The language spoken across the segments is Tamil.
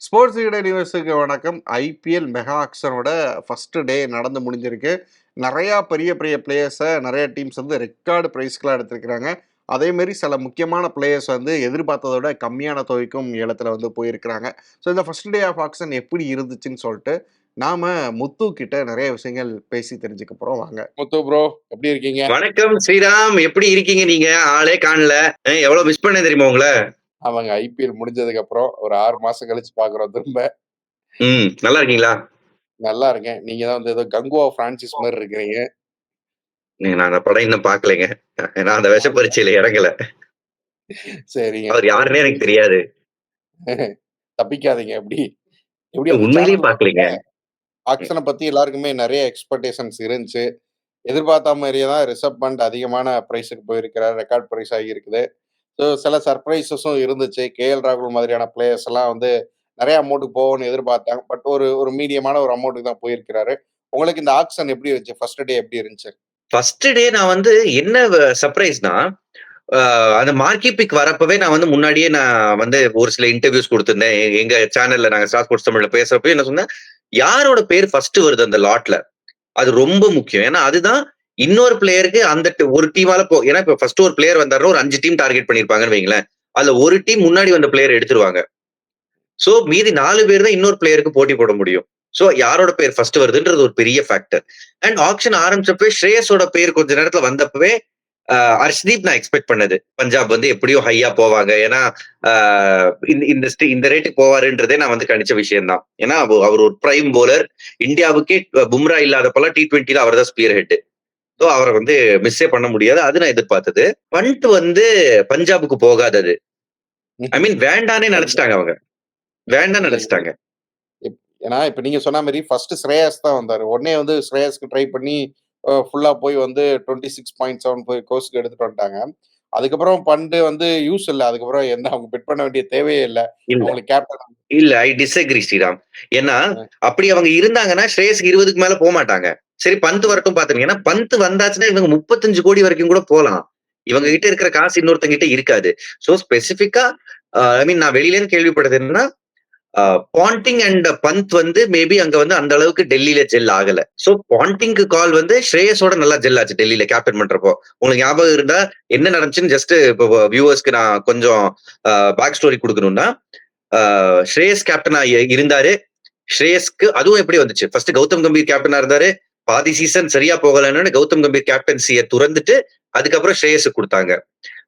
ஸ்போர்ட்ஸ் ஈடர் நியூஸுக்கு வணக்கம். ஐபிஎல் மெகா ஆக்ஷனோட ஃபர்ஸ்ட் டே நடந்து முடிஞ்சிருக்கு. நிறையா பெரிய பெரிய பிளேயர்ஸை நிறைய டீம்ஸ் வந்து ரெக்கார்டு ப்ரைஸ்க்கெலாம் எடுத்திருக்கிறாங்க. அதேமாரி சில முக்கியமான பிளேயர்ஸ் வந்து எதிர்பார்த்ததோட கம்மியான தொகைக்கும் ஏலத்தில் வந்து போயிருக்கிறாங்க. ஸோ இந்த ஃபர்ஸ்ட் டே ஆஃப் ஆக்ஷன் எப்படி இருந்துச்சுன்னு சொல்லிட்டு நாம முத்து கிட்ட நிறைய விஷயங்கள் பேசி தெரிஞ்சுக்க போறோம். வாங்க முத்து ப்ரோ, எப்படி இருக்கீங்க? வணக்கம் ஸ்ரீராம், எப்படி இருக்கீங்க? நீங்க ஆளே காணல. எவ்வளவு மிஸ் பண்ண தெரியுமா உங்களை? அவங்க ஐபிஎல் முடிஞ்சதுக்கு அப்புறம் ஒரு 6 மாசம் கழிச்சு பாக்குறோம் திரும்ப. நல்லா இருக்கீங்களா? நல்லா இருக்கேன். நீங்க தான் வந்து ஏதோ கங்குவா பிரான்சிஸ் மாதிரி இருக்கிறீங்க. நான் அந்த படம் இன்னும் பாக்கலைங்க. நான் அந்த விஷ பரீட்சையில இறங்கல. சரிங்க. அவர் யாருன்னே எனக்கு தெரியாது. தப்பிக்காதீங்க. எப்படி உண்மையிலேயே பாக்கலைங்க. ஆக்ஷனை பத்தி எல்லாருக்குமே நிறைய எக்ஸ்பெக்டேஷன்ஸ் இருந்துச்சு. எதிர்பார்த்த மாதிரியே தான் ரிஷப் பண்ட் அதிகமான பிரைஸுக்கு போயிருக்கிறார். ரெக்கார்ட் பிரைஸ் ஆகி இருக்குது. ஸோ சில சர்ப்ரைசஸும் இருந்துச்சு. கேஎல் ராகுல் மாதிரியான பிளேயர்ஸ் எல்லாம் வந்து நிறைய அமௌண்ட்டுக்கு போகும்னு எதிர்பார்த்தாங்க. பட் ஒரு மீடியமான ஒரு அமௌண்ட்டுக்கு தான் போயிருக்கிறாரு. உங்களுக்கு இந்த ஆக்ஷன் எப்படி இருந்துச்சு? ஃபர்ஸ்ட் டே எப்படி இருந்துச்சு? ஃபர்ஸ்ட் டே நான் வந்து என்ன சர்ப்ரைஸ்னா, அந்த மார்க்கி பிக் வரப்பவே நான் வந்து முன்னாடியே நான் வந்து ஒரு சில இன்டர்வியூஸ் கொடுத்திருந்தேன். எங்க சேனல்ல நாங்க ஸ்டார் ஸ்போர்ட்ஸ் தமிழ்ல பேசுறப்ப என்ன சொன்னேன், யாரோட பேர் ஃபர்ஸ்ட் வருது அந்த லாட்ல, அது ரொம்ப முக்கியம். ஏன்னா அதுதான் இன்னொரு பிளேயருக்கு அந்த ஒரு டீமால ஏன்னா இப்ப ஃபர்ஸ்ட் ஒரு பிளேயர் வந்தாருன்னா ஒரு 5 டீம் டார்கெட் பண்ணிருப்பாங்கன்னு வைங்களேன். அதுல ஒரு டீம் முன்னாடி வந்த பிளேயர் எடுத்துருவாங்க. சோ மீதி 4 பேர் தான் இன்னொரு பிளேயருக்கு போட்டி போட முடியும். சோ யாரோட பேர் ஃபர்ஸ்ட் வருதுன்றது ஒரு பெரிய ஃபேக்டர். அண்ட் ஆக்ஷன் ஆரம்பிச்சப்பவே ஸ்ரேயஸோட பேர் கொஞ்ச நேரத்துல வந்தப்பவே ஹர்ஷ்தீப் நான் எக்ஸ்பெக்ட் பண்ணது. பஞ்சாப் வந்து எப்படியோ ஹையா போவாங்க. ஏன்னா இந்த ரேட்டுக்கு போவாருன்றதே நான் வந்து கணிச்ச விஷயம் தான். ஏன்னா அவர் ஒரு பிரைம் போலர். இந்தியாவுக்கே பும்ரா இல்லாதப்பெல்லாம் T20ல அவர் தான் ஸ்பியர் ஹெட். ஸோ அவரை வந்து மிஸ்ஸே பண்ண முடியாது. அது நான் எதிர்பார்த்தது. பண்ட் வந்து பஞ்சாபுக்கு போகாதது. ஐ மீன் வேண்டானே நினைச்சிட்டாங்க அவங்க. வேண்டாம் நினைச்சிட்டாங்க. ஏன்னா இப்ப நீங்க சொன்ன மாதிரி ஃபர்ஸ்ட் ஸ்ரேயஸ் தான் வந்தாரு. உடனே வந்து ஸ்ரேயஸ்க்கு ட்ரை பண்ணி ஃபுல்லா போய் வந்து 26.75 கோர்ஸ்க்கு எடுத்துட்டு வந்துட்டாங்க. அதுக்கப்புறம் பண்ட் வந்து யூஸ் இல்ல. அதுக்கப்புறம் என்ன அவங்க பெட் பண்ண வேண்டிய தேவையே இல்ல. அவங்களுக்கு கேப்டன் இல்ல, ஐ டிஸ்அக்ரி ஸ்ரீராம். ஏன்னா அப்படி அவங்க இருந்தாங்கன்னா ஸ்ரேயஸ்க்கு 20க்கு மேல போக மாட்டாங்க. சரி பந்த் வரட்டும் பாத்துங்க. ஏன்னா பந்த் வந்தாச்சுன்னா இவங்க 35 கோடி வரைக்கும் கூட போலாம். இவங்க கிட்ட இருக்கிற காசு இன்னொருத்தங்க கிட்ட இருக்காது. சோ ஸ்பெசிபிக்கா ஐ மீன் நான் வெளியில இருந்து கேள்விப்பட்டது என்னன்னா, பாண்டிங் அண்ட் பந்த் வந்து மேபி அங்க வந்து அந்த அளவுக்கு டெல்லியில ஜெல் ஆகல. சோ பாண்டிங்க்கு கால் வந்து ஸ்ரேயஸோட நல்லா ஜெல் ஆச்சு டெல்லியில கேப்டன் பண்றப்போ. உங்களுக்கு ஞாபகம் இருந்தா என்ன நடந்துச்சுன்னு ஜஸ்ட் இப்போ வியூவர்ஸ்க்கு நான் கொஞ்சம் பேக் ஸ்டோரி கொடுக்கணும்னா, ஸ்ரேயஸ் கேப்டனா இருந்தாரு. ஸ்ரேயஸ்க்கு அதுவும் எப்படி வந்துச்சு, ஃபர்ஸ்ட் கௌதம் கம்பீர் கேப்டனா இருந்தாரு. பாதி சீசன் சரியா போகலன்னு கௌதம் கம்பீர் கேப்டன்சியை துறந்துட்டு அதுக்கப்புறம் ஸ்ரேயஸுக்கு கொடுத்தாங்க.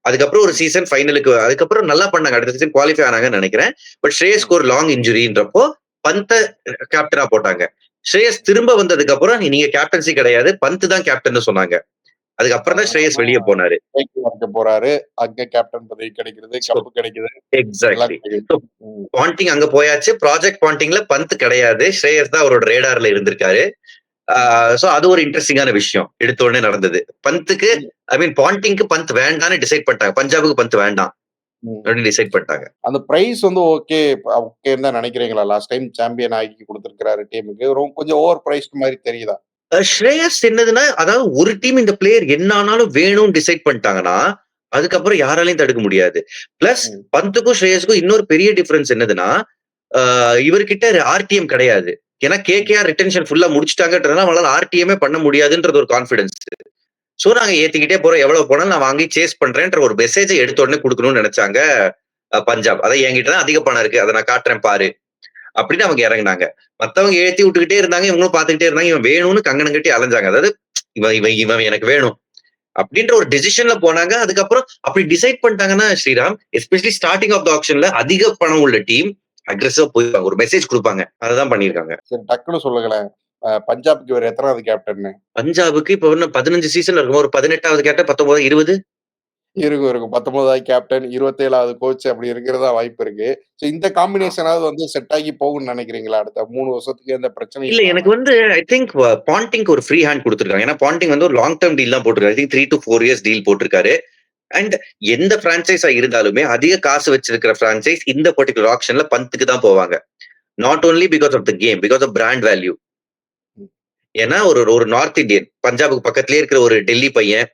அதுக்கப்புறம் ஒரு சீசன் ஃபைனலுக்கு அதுக்கப்புறம் நல்லா பண்ணாங்க. அடுத்த சீசன் குவாலிஃபை ஆனாங்கன்னு நினைக்கிறேன். பட் ஸ்ரேயஸ்க்கு ஒரு லாங் இன்ஜுரின்றப்போ பந்த கேப்டனா போட்டாங்க. ஸ்ரேயஸ் திரும்ப வந்ததுக்கு அப்புறம் நீங்க கேப்டன்சி கிடையாது, பந்த் தான் கேப்டன் சொன்னாங்க. அதுக்கப்புறம் தான் ஸ்ரேயஸ் வெளியே போனாரு. போறாரு. அங்க கேப்டன் பதவி கிடைக்கிறது, கப்பு கிடைக்குது. எக்ஸாக்ட்லி. பாண்டிங் அங்க போயாச்சு. ப்ராஜெக்ட் பாண்டிங்ல பந்த் கிடையாது, ஸ்ரேயஸ் தான் அவரோட ரேடார்ல இருந்திருக்காரு. சோ அது ஒரு இன்ட்ரெஸ்டிங்கான விஷயம் எடுத்த உடனே நடந்தது. பந்துக்கு ஐ மீன் பாண்டிங்க்கு பந்த் வேண்டாம்னு டிசைட் பண்ணிட்டாங்க. பஞ்சாபுக்கு பந்த் வேண்டாம் அப்படின்னு டிசைட் பண்ணிட்டாங்க. அந்த பிரைஸ் வந்து ஓகேன்னு தான் நினைக்கிறீங்களா? லாஸ்ட் டைம் சாம்பியன் ஆகி கொடுத்திருக்காரு டீமுக்கு. கொஞ்சம் ஓவர் பிரைஸ்ட் மாதிரி தெரியுதா? ஸ்ரேயஸ் என்னதுன்னா, அதாவது ஒரு டீம் இந்த பிளேயர் என்ன ஆனாலும் வேணும்னு டிசைட் பண்ணிட்டாங்கன்னா அதுக்கப்புறம் யாராலையும் தடுக்க முடியாது. பிளஸ் பந்துக்கும் ஸ்ரேயஸ்க்கும் இன்னொரு பெரிய டிஃபரன்ஸ் என்னதுன்னா, இவர்கிட்ட ஆர்டிஎம் கிடையாது. ஏன்னா கேகேஆர் ரிட்டென்ஷன் ஃபுல்லா முடிச்சுட்டாங்கன்றதுனால அவங்களால ஆர்டிஎம்ஏ பண்ண முடியாதுன்றது ஒரு கான்பிடன்ஸ். சோ நாங்க ஏத்திக்கிட்டே போறோம், எவ்வளவு போனாலும் நான் வாங்கி சேஸ் பண்றேன்ற ஒரு மெசேஜை எடுத்த உடனே கொடுக்கணும்னு நினைச்சாங்க பஞ்சாப். அதை என்கிட்ட தான் அதிக பணம் இருக்கு, அதை நான் காட்டுறேன் பாரு அப்படின்னு அவங்க இறங்கினாங்க. மத்தவங்க ஏத்தி விட்டுக்கிட்டே இருந்தாங்க, இவங்களும் பாத்துக்கிட்டே இருந்தாங்க. இவன் வேணும்னு கங்கணம் கட்டி அலைஞ்சாங்க. அதாவது இவன் எனக்கு வேணும் அப்படின்ற ஒரு டிசிஷன்ல போனாங்க. அதுக்கப்புறம் அப்படி டிசைட் பண்ணிட்டாங்கன்னா Sriram, especially starting of the ஆக்ஷன்ல அதிக பணம் உள்ள டீம் அக்ரெசிவா போயிருப்பாங்க, ஒரு மெசேஜ் கொடுப்பாங்க. அதான் பண்ணிருக்காங்க. சரி டக்குன்னு சொல்லுங்களேன், பஞ்சாப்க்கு இவர் எத்தனாவது கேப்டன்? பஞ்சாபுக்கு இப்ப 15 சீசன்ல இருக்கும். ஒரு 18வது கேப்டன், 19, 20 இருக்கும். 19வது கேப்டன், 27வது கோச் அப்படி இருக்கிறதா வாய்ப்பு இருக்கு. சோ இந்த காம்பினேஷனாவது வந்து செட் ஆகி போகும்னு நினைக்கிறீங்களா? அடுத்த 3 வருஷத்துக்கு எந்த பிரச்சனையும் இல்ல. எனக்கு வந்து ஐ திங்க் பாண்டிங்க்கு ஒரு ஃப்ரீ ஹேண்ட் கொடுத்திருக்காங்க. ஏன்னா பாண்டிங் வந்து ஒரு லாங் டர்ம் டீல் தான் போட்டிருக்காரு. I think 3 to 4 years deal போட்டிருக்காரு. அண்ட் எந்த பிரான்சைஸா இருந்தாலுமே அதிக காசு வச்சிருக்கிற பிரான்சைஸ் இந்த பர்டிகுலர் ஆக்ஷன்ல பந்துக்கு தான் போவாங்க. Not only because of the game, because of brand value. ஏன்னா ஒரு நார்த் இந்தியன், பஞ்சாபுக்கு பக்கத்திலேயே இருக்கிற ஒரு டெல்லி பையன்,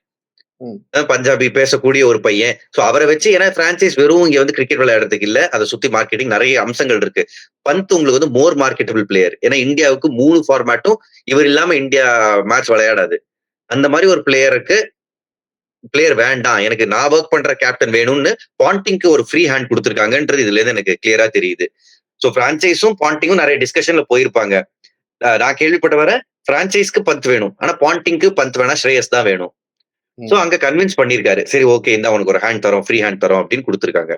ம். பஞ்சாபி பேசக்கூடிய ஒரு பையன். சோ அவரை வச்சு ஏன்னா பிரான்சைஸ் வெறும் இங்க வந்து கிரிக்கெட் விளையாடுறதுக்கு இல்ல. அதை சுத்தி மார்க்கெட்டிங் நிறைய அம்சங்கள் இருக்கு. பந்த் உங்களுக்கு வந்து மோர் மார்க்கெட்டபிள் பிளேயர். ஏன்னா இந்தியாவுக்கு 3 ஃபார்மேட்டும் இவர் இல்லாம இந்தியா மேட்ச் விளையாடாது. அந்த மாதிரி ஒரு பிளேயர் வேண்டாம். எனக்கு நான் ஒர்க் பண்ற கேப்டன் வேணும்னு பாண்டிங்க்கு ஒரு ஃப்ரீ ஹேண்ட் கொடுத்திருக்காங்கன்றது இதுல இருந்து எனக்கு கிளியரா தெரியுது. சோ பிரான்சைஸும் பாண்டிங்கும் நிறைய டிஸ்கஷன்ல போயிருப்பாங்க. நான் கேள்விப்பட்ட வர பிரான்சைஸ்க்கு பந்த் வேணும். ஆனா பாண்டிங்க்கு பந்த் வேணா, ஸ்ரேயஸ் தான் வேணும். சோ ம். அங்க கன்வின்ஸ் பண்ணிருக்காரு. சரி ஓகே, இந்த உனக்கு ஒரு ஹேண்ட் தரோம், ஃப்ரீ ஹேண்ட் தரோம் அப்படின்னு கொடுத்திருக்காங்க.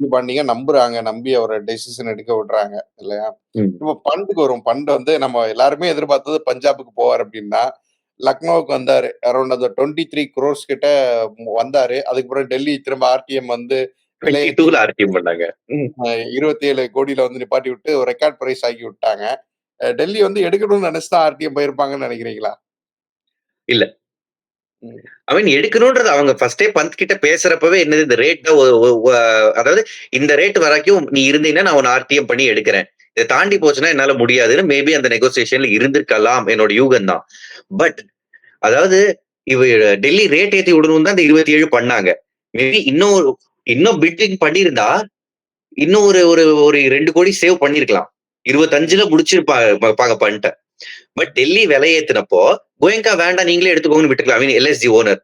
பாண்டிங்க நம்புறாங்க. நம்பி அவர டெசிஷன் எடுக்க விடுறாங்க இல்லையா? ம். இப்போ பண்டுக்கு வரும். பண்ட் வந்து நம்ம எல்லாருமே எதிர்பார்த்தது பஞ்சாபுக்கு போவார் அப்படின்னா, லக்னோவுக்கு வந்தாரு. அரௌண்ட் அந்த 23 crores கிட்ட வந்தாரு. அதுக்கப்புறம் டெல்லி திரும்ப ஆர்டிஎம் வந்து விலை 22ல ஆர்டிஎம் பண்ணாங்க. ம். 27 கோடியில வந்து நிப்பாட்டி விட்டு ஒரு ரெக்கார்ட் பிரைஸ் ஆக்கி விட்டாங்க. டெல்லி வந்து எடுக்கணும்னு நினைச்சு தான் ஆர்டிஎம் போயிருப்பாங்கன்னு நினைக்கிறீங்களா? இல்ல. ம். ஐ மீன் எடுக்கணும்ன்றது அவங்க ஃபர்ஸ்டே பந்த் கிட்ட பேசுறப்பவே என்னது இந்த ரேட் தான் அதாவது இந்த ரேட் வரைக்கும் நீ இருந்தீங்கன்னா நான் உன்னை ஆர்டிஎம் பண்ணி எடுக்கிறேன். இதை தாண்டி போச்சுன்னா என்னால முடியாதுன்னு மேபி அந்த நெகோசியேஷன்ல இருந்திருக்கலாம், என்னோட யூகம் தான். பட் அதாவது இவ டெல்லி ரேட் ஏத்தி விடணும் தான் இந்த 27 பண்ணாங்க. மேபி இன்னும் பிட்டிங் பண்ணியிருந்தா இன்னும் ஒரு ஒரு ஒரு 2 கோடி சேவ் பண்ணிருக்கலாம். 25ல முடிச்சிருப்பாங்க பண்ணிட்ட. பட் டெல்லி விலை ஏத்தினப்போ கோயங்கா வேண்டாம் நீங்களே எடுத்துக்கோங்கன்னு விட்டுக்கலாம். ஐ மீன் எல்எஸ்ஜி ஓனர்.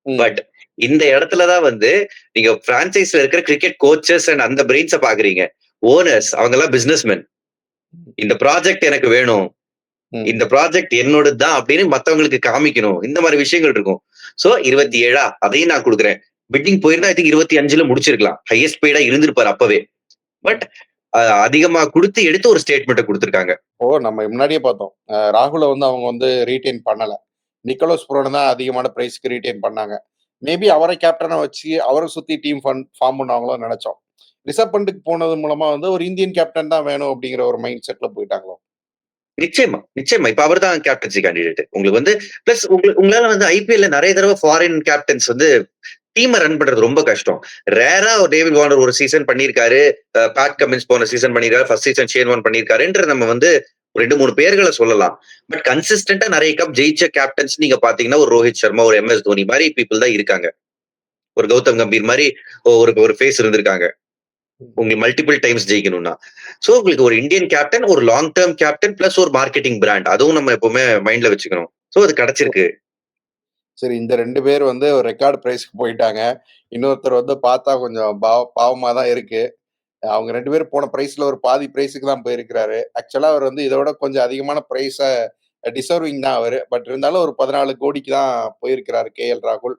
ம். பட் இந்த இடத்துலதான் வந்து நீங்க பிரான்சைஸ்ல இருக்கிற கிரிக்கெட் கோச்சஸ் அண்ட் அந்த பிரெயின்ஸ பாக்குறீங்க. ஓனர்ஸ் அவங்க எல்லாம் பிசினஸ்மேன். இந்த ப்ராஜெக்ட் எனக்கு வேணும், ம். இந்த ப்ராஜெக்ட் என்னோடது தான் அப்படின்னு மத்தவங்களுக்கு காமிக்கணும். இந்த மாதிரி விஷயங்கள் இருக்கும். சோ 27 அதையும் நான் கொடுக்குறேன். பிட்டிங் போயிருந்தா ஐ திங்க் 25ல முடிச்சிருக்கலாம். ஹையஸ்ட் பெய்டா இருந்திருப்பாரு அப்பவே. பட் அதிகமா கொடுத்து எடுத்து ஒரு ஸ்டேட்மெண்ட்டை கொடுத்திருக்காங்க. நம்ம முன்னாடியே பார்த்தோம். ராகுல வந்து அவங்க வந்து ரீடெயின் பண்ணல. நிக்கோலஸ் புரோன தான் அதிகமான பிரைஸ்க்கு ரீடெயின் பண்ணாங்க. மேபி அவரை கேப்டனா வச்சு அவரை சுத்தி டீம் ஃபார்ம் பண்ணுவாங்களோ நினைச்சோம். ரிஷப் பண்ட்டுக்கு போனது மூலமா வந்து ஒரு இந்தியன் கேப்டன் தான் வேணும் அப்படிங்கிற ஒரு மைண்ட் செட்ல போயிட்டாங்களோ? நிச்சயமா, நிச்சயமா. இப்ப அவர் தான் கேப்டன்சி கேண்டிடேட். உங்களுக்கு வந்து பிளஸ் உங்களால வந்து ஐபிஎல்ல நிறைய தடவை ஃபாரின் கேப்டன்ஸ் வந்து டீமை ரன் பண்றது ரொம்ப கஷ்டம். ரேரா டேவிட் வார்னர் ஒரு சீசன் பண்ணிருக்காரு, பேட் கமின்ஸ் போன சீசன் பண்ணிருக்காரு, ஃபர்ஸ்ட் சீசன் ஷேன் வார்ன் பண்ணிருக்காருன்ற நம்ம வந்து 2-3 பேர்களை சொல்லலாம். பட் கன்சிஸ்டன்டா நிறைய கப் ஜெயிச்ச கேப்டன்ஸ் நீங்க பாத்தீங்கன்னா ஒரு ரோஹித் சர்மா, ஒரு எம்எஸ் தோனி மாதிரி பீப்புள் தான் இருக்காங்க. ஒரு கௌதம் கம்பீர் மாதிரி ஒரு ஃபேஸ் இருந்திருக்காங்க. உங்களுக்கு மல்டிபிள் டைம்ஸ் ஜெயிக்கணும்னா. சோ உங்களுக்கு ஒரு இந்தியன் கேப்டன், ஒரு லாங் டேர்ம் கேப்டன் பிளஸ் ஒரு மார்க்கெட்டிங் பிராண்ட், அதுவும் நம்ம எப்பவுமே மைண்ட்ல வச்சுக்கணும். சோ அது கிடைச்சிருக்கு. சரி, இந்த 2 பேர் வந்து ஒரு ரெக்கார்ட் பிரைஸ்க்கு போயிட்டாங்க. இன்னொருத்தர் வந்து பார்த்தா கொஞ்சம் பாவமா தான் இருக்கு. அவங்க 2 பேரும் போன பிரைஸ்ல ஒரு பாதி பிரைஸுக்கு தான் போயிருக்கிறாரு. ஆக்சுவலா அவர் வந்து இதோட கொஞ்சம் அதிகமான பிரைஸ டிசர்விங் தான் அவரு. பட் இருந்தாலும் ஒரு 14 கோடிக்கு தான் போயிருக்கிறாரு கேஎல் ராகுல்.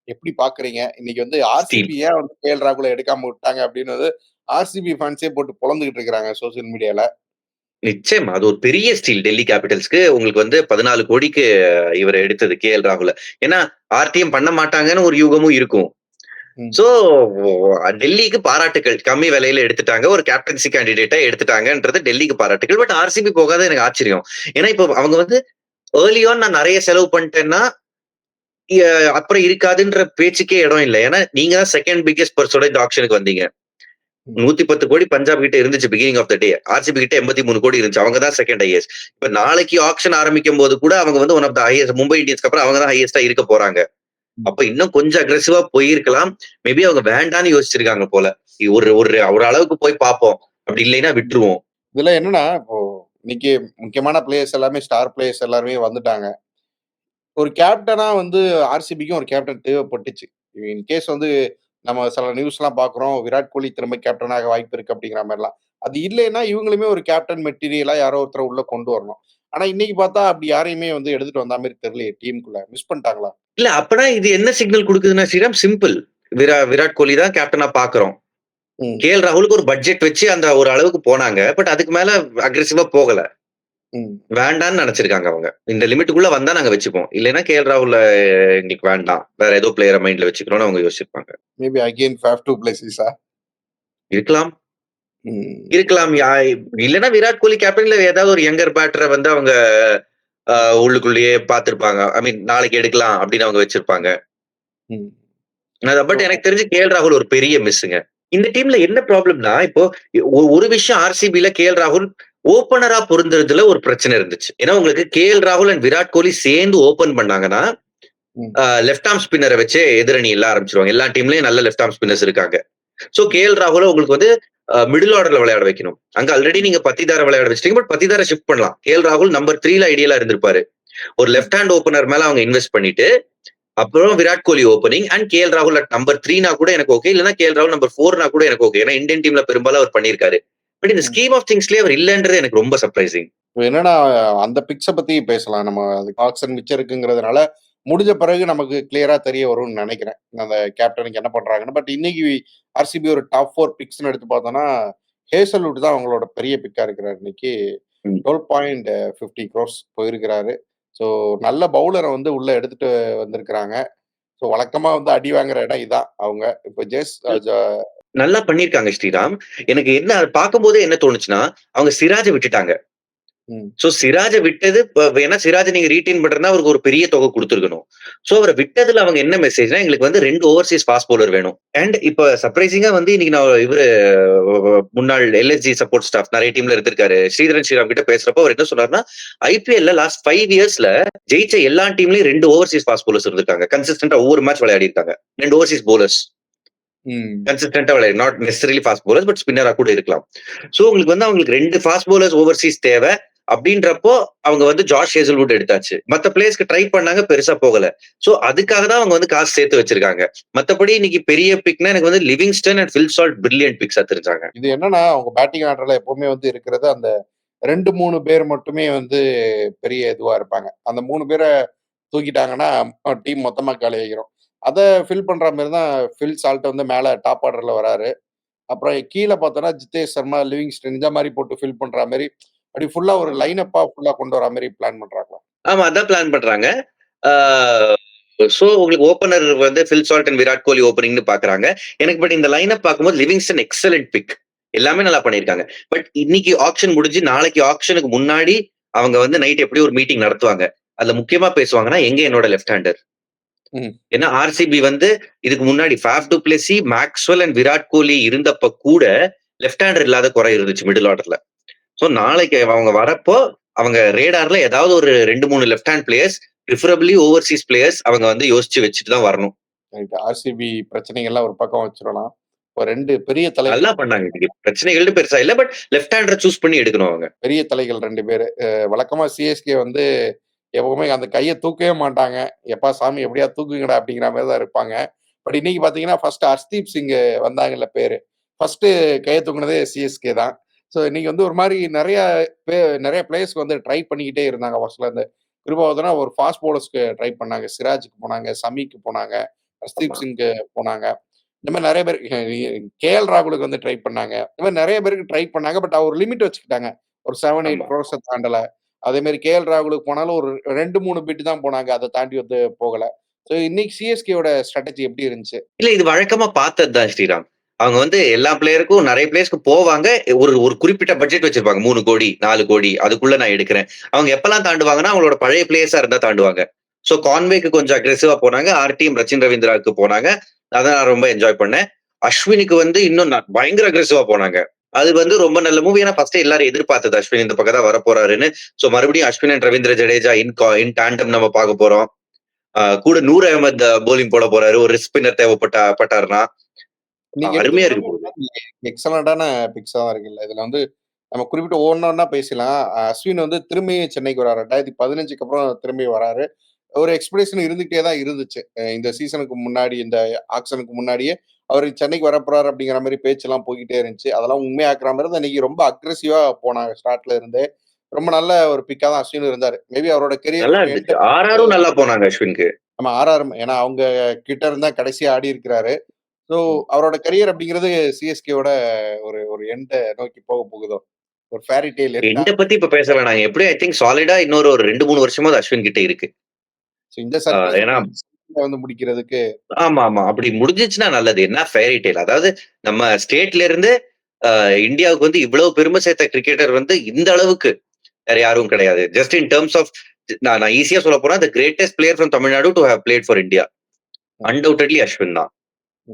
எப்படி பார்க்குறீங்க? இன்னைக்கு வந்து ஸ்டீல். ஆர்சிபி ஏன் வந்து கேஎல் ராகுல எடுக்காம விட்டாங்க அப்படின்னு வந்து ஆர்சிபி ஃபேன்ஸே போட்டு பொளந்துகிட்டு இருக்காங்க சோசியல் மீடியால. நிச்சயமா. அது ஒரு பெரிய ஸ்டீல் டெல்லி கேபிட்டல்ஸ்க்கு. உங்களுக்கு வந்து 14 கோடிக்கு இவர எடுத்தது கேஎல் ராகுல. ஏன்னா ஆர்டிஎம் பண்ண மாட்டாங்கன்னு ஒரு யூகமும் இருக்கும். ம். சோ டெல்லிக்கு பாராட்டுகள். கம்மி விலையில எடுத்துட்டாங்க. ஒரு கேப்டன்சி கேண்டிடேட்டா எடுத்துட்டாங்கன்றது டெல்லிக்கு பாராட்டுகள். பட் ஆர்சிபி போகாத எனக்கு ஆச்சரியம். ஏன்னா இப்ப அவங்க வந்து ஏர்லி ஆன் நான் நிறைய செலவு பண்ணிட்டேன்னா அப்புறம் இருக்காதுன்ற பேச்சுக்கே இடம் இல்லை. ஏன்னா நீங்க தான் செகண்ட் பிக்கெஸ்ட் பர்ஸோட இந்த ஆப்ஷனுக்கு வந்தீங்க. 110 கோடி பஞ்சாப் கிட்ட இருந்துச்சு beginning of the day. RCB கிட்ட 83 கோடி இருந்துச்சு. அவங்க தான் செகண்ட் ஹையஸ்ட். இப்ப நாளைக்கு ஆக்ஷன் ஆரம்பிக்கும் போது கூட அவங்க வந்து one of the highest, Mumbai இந்தியன்ஸ்க்கு அப்புறம் அவங்க தான் ஹையஸ்டா இருக்க போறாங்க. அப்ப இன்னும் கொஞ்சம் அக்ரெசிவா போயிருக்கலாம். மேபி அவங்க வேண்டான்னு யோசிச்சிருக்காங்க போல. ஒரு ஒரு ஒரு அளவுக்கு போய் பார்ப்போம். அப்படி இல்லைன்னா விட்டுருவோம். இதுல என்னன்னா, இப்போ இன்னைக்கு முக்கியமான பிளேயர்ஸ் எல்லாமே ஸ்டார் பிளேயர்ஸ் எல்லாருமே வந்துட்டாங்க. ஒரு கேப்டனா வந்து ஆர்சிபிக்கும் ஒரு கேப்டன் தேவைப்பட்டுச்சு. இன்கேஸ் வந்து நம்ம சில நியூஸ்லாம் பார்க்குறோம். விராட் கோலி திரும்ப கேப்டனாக வாய்ப்பு இருக்கு அப்படிங்கிற மாரிலாம். அது இல்லைன்னா இவங்களுமே ஒரு கேப்டன் மெட்டீரியலா யாரோ ஒருத்தர உள்ள கொண்டு வரணும். ஆனா இன்னைக்கு பார்த்தா அப்படி யாரையுமே வந்து எடுத்துட்டு வந்தா மாரி தெரியலையே டீமுக்குள்ள. மிஸ் பண்ணிட்டாங்களா? இல்ல அப்பனா இது என்ன சிக்னல் கொடுக்குதுன்னா ஸ்ரீராம், சிம்பிள். விராட் கோலி தான் கேப்டனா பாக்குறோம். ம். கேஎல் ராகுலுக்கு ஒரு பட்ஜெட் வச்சு அந்த ஒரு அளவுக்கு போனாங்க. பட் அதுக்கு மேல அக்ரெசிவா போகல. ம். வேண்டான்னு நினைச்சிருக்காங்க அவங்க. இந்த லிமிட்டுக்குள்ள வந்தா நாங்க வச்சுப்போம். இல்லைன்னா கேஎல் ராகுல் எங்களுக்கு வேண்டாம், வேற ஏதோ பிளேயரை மைண்ட்ல வச்சுக்கணும்னு அவங்க யோசிச்சிருப்பாங்க. மேபி அகைன் ஃபேஃப் டூ பிளேசிஸா? இருக்கலாம், ம். இருக்கலாம். இல்லைன்னா விராட் கோலி கேப்டன்ல ஏதாவது ஒரு யங்கர் பேட்டரை வந்து அவங்க உள்ளுக்குள்ளேயே பார்த்திருப்பாங்க. ஐ மீன் நாளைக்கு எடுக்கலாம் அப்படின்னு அவங்க வச்சிருப்பாங்க. ம். பட் எனக்கு தெரிஞ்சு கேஎல் ராகுல் ஒரு பெரிய மிஸ்ஸுங்க. இந்த டீம்ல என்ன ப்ராப்ளம்னா இப்போ ஒரு விஷயம் ஆர்சிபில கேஎல் ராகுல் ஓபனரா பொருந்துறதுல ஒரு பிரச்சனை இருந்துச்சு. ஏன்னா உங்களுக்கு கேஎல் ராகுல் அண்ட் விராட் கோலி சேர்ந்து ஓபன் பண்ணாங்கன்னா ம். லெஃப்ட் ஆர்ம் ஸ்பின்னரை வச்சு எதிரணி எல்லாம் ஆரம்பிச்சிருவாங்க. எல்லா டீம்லயும் நல்ல லெஃப்ட் ஆர்ம் ஸ்பின்னர்ஸ் இருக்காங்க. சோ கேஎல் ராகுல உங்களுக்கு வந்து மிடில் ஆர்டர்ல விளையாட வைக்கணும். அங்க ஆல்ரெடி நீங்க பத்திதார விளையாட வச்சிட்டீங்க. பட் பத்திதார ஷிஃப்ட் பண்ணலாம். கேஎல் ராகுல் நம்பர் 3ல ஐடியலா இருந்திருப்பாரு. ஒரு லெஃப்ட் ஹேண்ட் ஓபனர் மேல அவங்க இன்வெஸ்ட் பண்ணிட்டு அப்புறம் Virat Kohli opening and KL ராகுல் நம்பர் 3 கூட எனக்கு ஓகே, இல்லைன்னா கேஎல் ராகுல் நம்பர் 4 கூட எனக்கு ஓகே. ஏன்னா இந்தியன் டீம்ல பெரும்பாலும் அவர் பண்ணியிருக்காரு. பட் இந்த ஸ்கீம் ஆஃப் திங்ஸ்லயே அவர் இல்லன்றது எனக்கு ரொம்ப சர்ப்ரைசிங். என்னன்னா அந்த பிக்ஸ பத்தி பேசலாம். நம்ம அதுக்கு ஆக்ஷன் மிச்சம் இருக்குங்கிறதுனால முடிஞ்ச பிறகு நமக்கு கிளியரா தெரிய வரும்னு நினைக்கிறேன். அந்த கேப்டனுக்கு என்ன பண்றாங்கன்னு. பட் இன்னைக்கு ஆர்சிபி ஒரு டாப் 4 பிக்ஸ்ன்னு எடுத்து பார்த்தோம்னா, ஹேசல்வுட் தான் அவங்களோட பெரிய பிக்கா இருக்கிறாரு. இன்னைக்கு 12.50 crores போயிருக்கிறாரு. ஸோ நல்ல பவுலர வந்து உள்ள எடுத்துட்டு வந்திருக்கிறாங்க. ஸோ வழக்கமா வந்து அடி வாங்குற இடம் இதான் அவங்க. இப்போ நல்லா பண்ணிருக்காங்க ஸ்ரீராம். எனக்கு என்ன பார்க்கும்போதே என்ன தோணுச்சுன்னா, அவங்க சிராஜை விட்டுட்டாங்க. சோ சிராஜ விட்டது ஏன்னா சிராஜ் நீங்க ரீடைன் பண்றதுனா அவருக்கு ஒரு பெரிய தொகை கொடுத்துருக்கணும். சோ அவரை விட்டதுல அவங்க என்ன மெசேஜ்னா, எங்களுக்கு வந்து 2 ஓவர்சீஸ் ஃபாஸ்ட் பவுலர் வேணும். அண்ட் இப்ப சர்ப்ரைசிங்கா வந்து இன்னைக்கு நான் இவரு முன்னாள் எல்எஸ்ஜி சப்போர்ட் ஸ்டாஃப் நிறைய டீம்ல இருந்திருக்காரு ஸ்ரீதரன் ஸ்ரீராம் கிட்ட பேசுறப்போ அவர் என்ன சொன்னாருன்னா, ஐபிஎல்ல லாஸ்ட் 5 இயர்ஸ்ல ஜெயிச்ச எல்லா டீம்லயும் 2 ஓவர்சீஸ் ஃபாஸ்ட் பவுலர்ஸ் இருந்திருக்காங்க. கன்சிஸ்டன்டா ஒவ்வொரு மேட்ச் விளையாடி இருக்காங்க. 2 ஓவர்சீஸ் பவுலர்ஸ் கன்சிஸ்டன்டா விளையாடு, not necessarily fast bowlers, but ஸ்பின்னரா கூட இருக்கலாம். சோ உங்களுக்கு வந்து அவங்களுக்கு 2 ஃபாஸ்ட் பவுலர்ஸ் ஓவர்சீஸ் தேவை அப்படின்றப்போ அவங்க வந்து ஜாஷ் ஹேசல்வுட் எடுத்தாச்சு. மத்த பிளேயர்ஸ்க்கு ட்ரை பண்ணாங்க, பெருசா போகல. சோ அதுக்காக தான் அவங்க வந்து காசு சேர்த்து வச்சிருக்காங்க. மத்தபடி இன்னைக்கு பெரிய பிக்னா எனக்கு வந்து Livingstone and Phil Salt brilliant பிக்ஸா தெரிஞ்சாங்க. இது என்னன்னா அவங்க பேட்டிங் ஆர்டர்ல எப்பவுமே வந்து இருக்கிறது அந்த 2-3 பேர் மட்டுமே வந்து பெரிய இதுவா இருப்பாங்க. அந்த 3 பேரை தூக்கிட்டாங்கன்னா டீம் மொத்தமா காலி ஆகிரும். அதை ஃபில் பண்ற மாதிரி தான் ஃபில் சால்ட் வந்து மேல டாப் ஆர்டர்ல வராரு. அப்புறம் கீழே பார்த்தோன்னா ஜிதேஷ் சர்மா, லிவிங்ஸ்டன் இந்த மாதிரி போட்டு ஃபில் பண்ற மாதிரி அப்படி ஃபுல்லா ஒரு லைன் அப்பா ஃபுல்லா கொண்டு வர மாதிரி பிளான் பண்றாங்க. ஆமா, அதான் பிளான் பண்றாங்க. சோ உங்களுக்கு ஓபனர் வந்து ஃபில் சால்ட் அண்ட் விராட் கோலி ஓப்பனிங்னு பாக்குறாங்க. எனக்கு பட் இந்த லைன் அப் பார்க்கும்போது லிவிங்ஸ்டன் எக்ஸலென்ட் பிக், எல்லாமே நல்லா பண்ணிருக்காங்க. பட் இன்னைக்கு ஆக்ஷன் முடிஞ்சு நாளைக்கு ஆக்ஷனுக்கு முன்னாடி அவங்க வந்து நைட் எப்படி ஒரு மீட்டிங் நடத்துவாங்க. அதுல முக்கியமா பேசுவாங்கன்னா எங்க என்னோட லெஃப்ட் ஹேண்டர். ஏன்னா ஆர்சிபி வந்து இதுக்கு முன்னாடி Faf du Plessis, Maxwell and Virat Kohli இருந்தப்ப கூட லெஃப்ட் ஹேண்டர் இல்லாத குறை இருந்துச்சு மிடில் ஆர்டர்ல. சோ நாளைக்கு அவங்க வரப்போ அவங்க ரேடார்ல ஏதாவது ஒரு 2-3 left hand players, preferably overseas players அவங்க வந்து யோசிச்சு வச்சுட்டு தான் வரணும். ஆர்சிபி பிரச்சனைகள்லாம் ஒரு பக்கம் வச்சிடலாம். ஒரு 2 பெரிய தலைகள் நல்லா பண்ணாங்க. பிரச்சனைகள் பெருசா இல்ல, பட் லெஃப்ட் ஹேண்டரை சூஸ் பண்ணி எடுக்கணும் அவங்க. பெரிய தலைகள் 2 பேரு. வழக்கமா சிஎஸ்கே வந்து எப்பவுமே அந்த கையை தூக்கவே மாட்டாங்க. எப்பா சாமி எப்படியா தூக்குங்கடா அப்படிங்கிற மாதிரி தான் இருப்பாங்க. பட் இன்னைக்கு பாத்தீங்கன்னா ஃபர்ஸ்ட் ஹர்ஷ்தீப் சிங் வந்தாங்கல்ல பேரு, ஃபர்ஸ்ட் கையை தூக்குனதே சிஎஸ்கே தான். ஸோ இன்னைக்கு வந்து ஒரு மாதிரி நிறைய பிளேயர்ஸ்க்கு வந்து ட்ரை பண்ணிக்கிட்டே இருந்தாங்க. ஃபர்ஸ்ட்ல இருந்து கிருபாவதனா ஒரு ஃபாஸ்ட் பவுலர்ஸ்க்கு ட்ரை பண்ணாங்க. சிராஜுக்கு போனாங்க, சமிக்கு போனாங்க, ஹர்ஷ்தீப் சிங்க்கு போனாங்க. இந்த மாதிரி நிறைய பேர் கேஎல் ராகுலுக்கு வந்து ட்ரை பண்ணாங்க. இந்த மாதிரி நிறைய பேருக்கு ட்ரை பண்ணாங்க. பட் ஒரு லிமிட் வச்சுக்கிட்டாங்க. ஒரு 7-8 crores தாண்டல. அதே மாதிரி கேஎல் ராகுலுக்கு போனாலும் ஒரு 2-3 பிட் தான் போனாங்க. அதை தாண்டி வந்து போகல. ஸோ இன்னைக்கு சிஎஸ்கேயோட ஸ்ட்ராட்டஜி எப்படி இருந்துச்சு? இல்ல இது வழக்கமா பார்த்ததுதான் ஸ்ரீராம். அவங்க வந்து எல்லா பிளேயருக்கும் நிறைய பிளேயர்ஸ்க்கு போவாங்க. ஒரு குறிப்பிட்ட பட்ஜெட் வச்சிருப்பாங்க. 3 கோடி 4 கோடி அதுக்குள்ள நான் எடுக்கிறேன். அவங்க எப்பெல்லாம் தாண்டுவாங்கன்னா அவங்களோட பழைய பிளேயர்ஸா இருந்தா தாண்டுவாங்க. சோ கான்வேக்கு கொஞ்சம் அக்ரெசிவா போனாங்க. ஆர்டிஎம் ரச்சின் ரவீந்திராவுக்கு போனாங்க. அதை நான் ரொம்ப என்ஜாய் பண்ணேன். அஸ்வினுக்கு வந்து இன்னும் பயங்கர அக்ரெசிவா போனாங்க. அது வந்து ரொம்ப நல்ல மூவி. ஏன்னா ஃபர்ஸ்ட் எல்லாரும் எதிர்பார்த்தது அஸ்வின் இந்த பக்கம் தான் வர போறாருன்னு. சோ மறுபடியும் அஸ்வின் அண்ட் ரவீந்திர ஜடேஜா இன் டாண்டம் நம்ம பார்க்க போறோம். கூட நூர் அகமது போலிங் போட போறாரு. ஒரு ஸ்பின்னர் தேவைப்பட்டாருன்னா அருமையா இருக்கு. எக்ஸலண்டான பிக்ஸா தான் இருக்குல்ல. இதுல வந்து நம்ம குறிப்பிட்ட ஒவ்வொன்னா பேசலாம். அஸ்வின் வந்து திரும்பி சென்னைக்கு வராரு. 2015க்கு அப்புறம் திரும்பி வராரு. ஒரு எக்ஸ்பெக்டேஷன் இருந்துகிட்டே தான் இருந்துச்சு. இந்த சீசனுக்கு முன்னாடி, இந்த ஆக்ஷனுக்கு முன்னாடியே அவர் சென்னைக்கு வரப்போறாரு அப்படிங்கிற மாதிரி பேச்செல்லாம் போய்கிட்டே இருந்துச்சு. அதெல்லாம் உண்மையாக்குற மாதிரி தான் இன்னைக்கு ரொம்ப அக்ரெசிவா போனாங்க ஸ்டார்ட்ல இருந்தே. ரொம்ப நல்ல ஒரு பிக்கா தான் அஸ்வின் இருந்தாரு. மேபி அவரோட கெரியர் ஆர்ஆரும் நல்லா போனாங்க அஸ்வினுக்கு. ஆமா ஆர்ஆர், ஏன்னா அவங்க கிட்ட இருந்தா கடைசியா ஆடி இருக்கிறாரு. ஸோ அவரோட கரியர் அப்படிங்கிறது சிஎஸ்கேவோட ஒரு எண்ட நோக்கி போகுதோ, ஒரு ஃபேரி டெய்ல். எண்ட பத்தி இப்ப பேச வேணாம். எப்படி ஐ திங்க் சாலிடா இன்னொரு 2-3 வருஷமாவது அஸ்வின் கிட்ட இருக்கு. இந்த வந்து முடிக்கிறதுக்கு ஆமா அப்படி முடிஞ்சிச்சுன்னா நல்லது. என்ன ஃபேரி டெய்ல். அதாவது நம்ம ஸ்டேட்ல இருந்து இந்தியாவுக்கு வந்து இவ்வளவு பெருமை சேர்த்த கிரிக்கெட்டர் வந்து இந்த அளவுக்கு வேற யாரும் கிடையாது. ஜஸ்ட் இன் டர்ம்ஸ் ஆஃப் நான் ஈஸியா சொல்ல போனா the greatest player from Tamil Nadu to have played for India undoubtedly Ashwin தான்.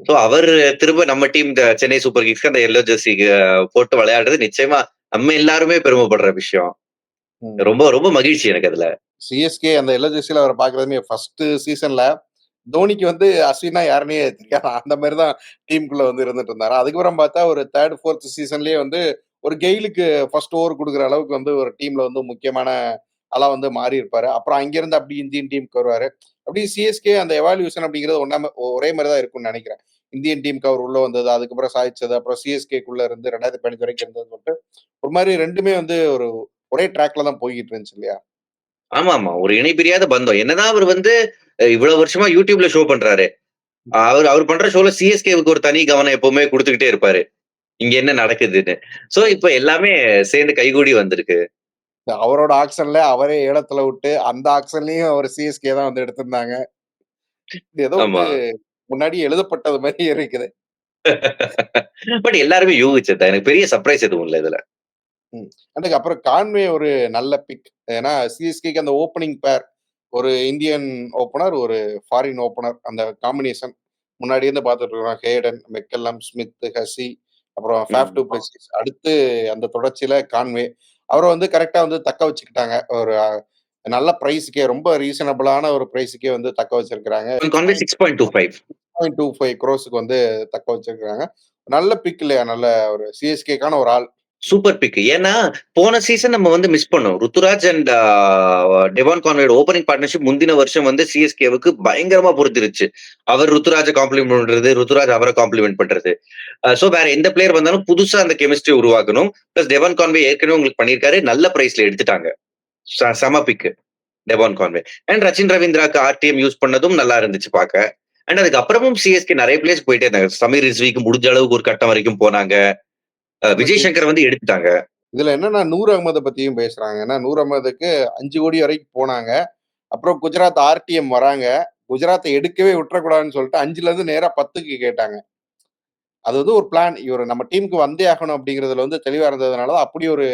சோ அவர் திரும்ப நம்ம டீம் சென்னை சூப்பர் கிங்ஸ்க்கு அந்த எல்லோ ஜெர்சி போட்டு விளையாடுறது நிச்சயமா நம்ம எல்லாருமே பெருமைப்படுற விஷயம். ரொம்ப ரொம்ப மகிழ்ச்சி எனக்கு அதுல. சிஎஸ்கே அந்த எல்லோ ஜெர்சியில அவரை பார்க்குறதுமே ஃபர்ஸ்ட் சீசன்ல தோனிக்கு வந்து அஸ்வினா யாருன்னே தெரியாது. அந்த மாரி தான் டீமுக்குள்ள வந்து இருந்துட்டு இருந்தாரு. அதுக்கப்புறம் பார்த்தா ஒரு 3, 4த் சீசன்லயே வந்து ஒரு கெயிலுக்கு ஃபர்ஸ்ட் ஓவர் குடுக்குற அளவுக்கு வந்து ஒரு டீம்ல வந்து முக்கியமான ஆளா வந்து மாறி இருப்பாரு. அப்புறம் அங்கிருந்து அப்படி இந்தியன் டீமுக்கு வருவாரு. அப்படி சிஎஸ்கே அந்த எவால்யூஷன் அப்படிங்கிறது ஒரே மாரி தான் இருக்கும்னு நெனைக்கிறேன். இந்தியன் டீமுக்கு அவர் உள்ள வந்தது, அதுக்கப்புறம் சாதிச்சது, அப்புறம் சிஎஸ்கேக்குள்ள இருந்து 2015 வரைக்கும் இருந்ததுன்னு சொல்லிட்டு, ஒரு மாரி 2மே வந்து ஒரே ட்ராக்ல தான் போய்க்கிட்டு இருந்துச்சு இல்லையா? ஆமாமா. ஒரு இணை பிரியாத பந்தம். என்னதான் அவர் வந்து இவ்வளவு வருஷமா YouTubeல ஷோ பண்றாரு. அவர் அவர் பண்ற ஷோல சிஎஸ்கேவுக்கு ஒரு தனி கவனம் எப்பவுமே குடுத்துக்கிட்டே இருப்பாரு. இங்க என்ன நடக்குதுன்னு. சோ இப்ப எல்லாமே சேர்ந்து கைகூடி வந்திருக்கு. அவரோட ஆக்ஷன்ல அவரே ஏலத்துல விட்டு, அந்த ஆக்ஷன்லயும் அவர் சிஎஸ்கே தான் வந்து எடுத்திருந்தாங்க. இது ஏதோ வந்து ஆமா. முன்னாடியே எழுதப்பட்டது மாரி இருக்குது. பட் எல்லாருமே யூகிச்சது தான். எனக்கு பெரிய சர்ப்ரைஸ் எதுவும் இல்ல இதுல. ம். அதுக்கு அப்புறம் கான்வே ஒரு நல்ல பிக். ஏன்னா சிஎஸ்கேக்கு அந்த ஓப்பனிங் பேர் ஒரு இந்தியன் ஓப்பனர், ஒரு ஃபாரின் ஓப்பனர் அந்த காம்பினேஷன் முன்னாடி இருந்து பார்த்துட்டு இருக்கோம். ஹேடன், மெக்கல்லம், ஸ்மித், ஹசி, அப்புறம் ஃபேஃப் ம். To Plessis. அடுத்து அந்த தொடர்ச்சியில கான்வே. அவர வந்து கரெக்ட்டா வந்து தக்க வச்சுக்கிட்டாங்க. ஒரு நல்ல பிரைஸ்க்கே ரொம்ப ரீசனபிளான ஒரு பிரைஸ்க்கே வந்து தக்க வச்சிருக்கிறாங்க. கான்வே 6.25. 6.25 குரோஸ்க்கு வந்து தக்க வச்சிருக்காங்க. நல்ல பிக் இல்லையா? நல்ல ஒரு சிஎஸ்கேக்கான ஒரு ஆள். Super pick. ஏன்னா, போன சீசன் நம்ம வந்து மிஸ் பண்ணோம். ருத்துராஜ் அண்ட் டெவான் கான்வேயோட ஓப்பனிங் பார்ட்னர்ஷிப் முந்தின வருஷம் வந்து சிஎஸ்கேவுக்கு பயங்கரமா பொறுத்துருச்சு. அவர் ருத்துராஜ காம்ப்ளிமெண்ட் பண்றது, ருத்துராஜ் அவர காம்ப்ளிமெண்ட் பண்றது. சோ வேற எந்த பிளேயர் வந்தாலும் புதுசா அந்த கெமிஸ்ட்ரி உருவாக்கணும். பிளஸ் டெவான் கான்வே ஏற்கனவே உங்களுக்கு பண்ணியிருக்காரு. நல்ல பிரைஸ்ல எடுத்துட்டாங்க. செம pick Devon Conway. And Rachin ரவீந்திராக்கு ஆர்டிஎம் யூஸ் பண்ணதும் நல்லா இருந்துச்சு பாக்க. அண்ட் அதுக்கு அப்புறமும் சிஎஸ்கே நிறைய பிளேஸ் போயிட்டே இருந்தாங்க. சமீர் ரிஸ்விக்கு முடிஞ்ச அளவுக்கு ஒரு கட்டம் வரைக்கும் போனாங்க. விஜய் சங்கர் வந்து எடுத்துட்டாங்க. இதுல என்னன்னா நூர் அகமத பத்தியும் பேசுறாங்க. ஏன்னா நூர் அகமதுக்கு 5 கோடி வரைக்கும் போனாங்க. அப்புறம் குஜராத் ஆர்டிஎம் வராங்க. குஜராத்த எடுக்கவே விட்டுறக்கூடாதுன்னு சொல்லிட்டு 5ல இருந்து நேரா 10க்கு கேட்டாங்க. அது வந்து ஒரு பிளான். இவரு நம்ம டீமுக்கு வந்தே ஆகணும் அப்படிங்கிறதுல வந்து தெளிவா இருந்ததுனால தான் அப்படி ஒரு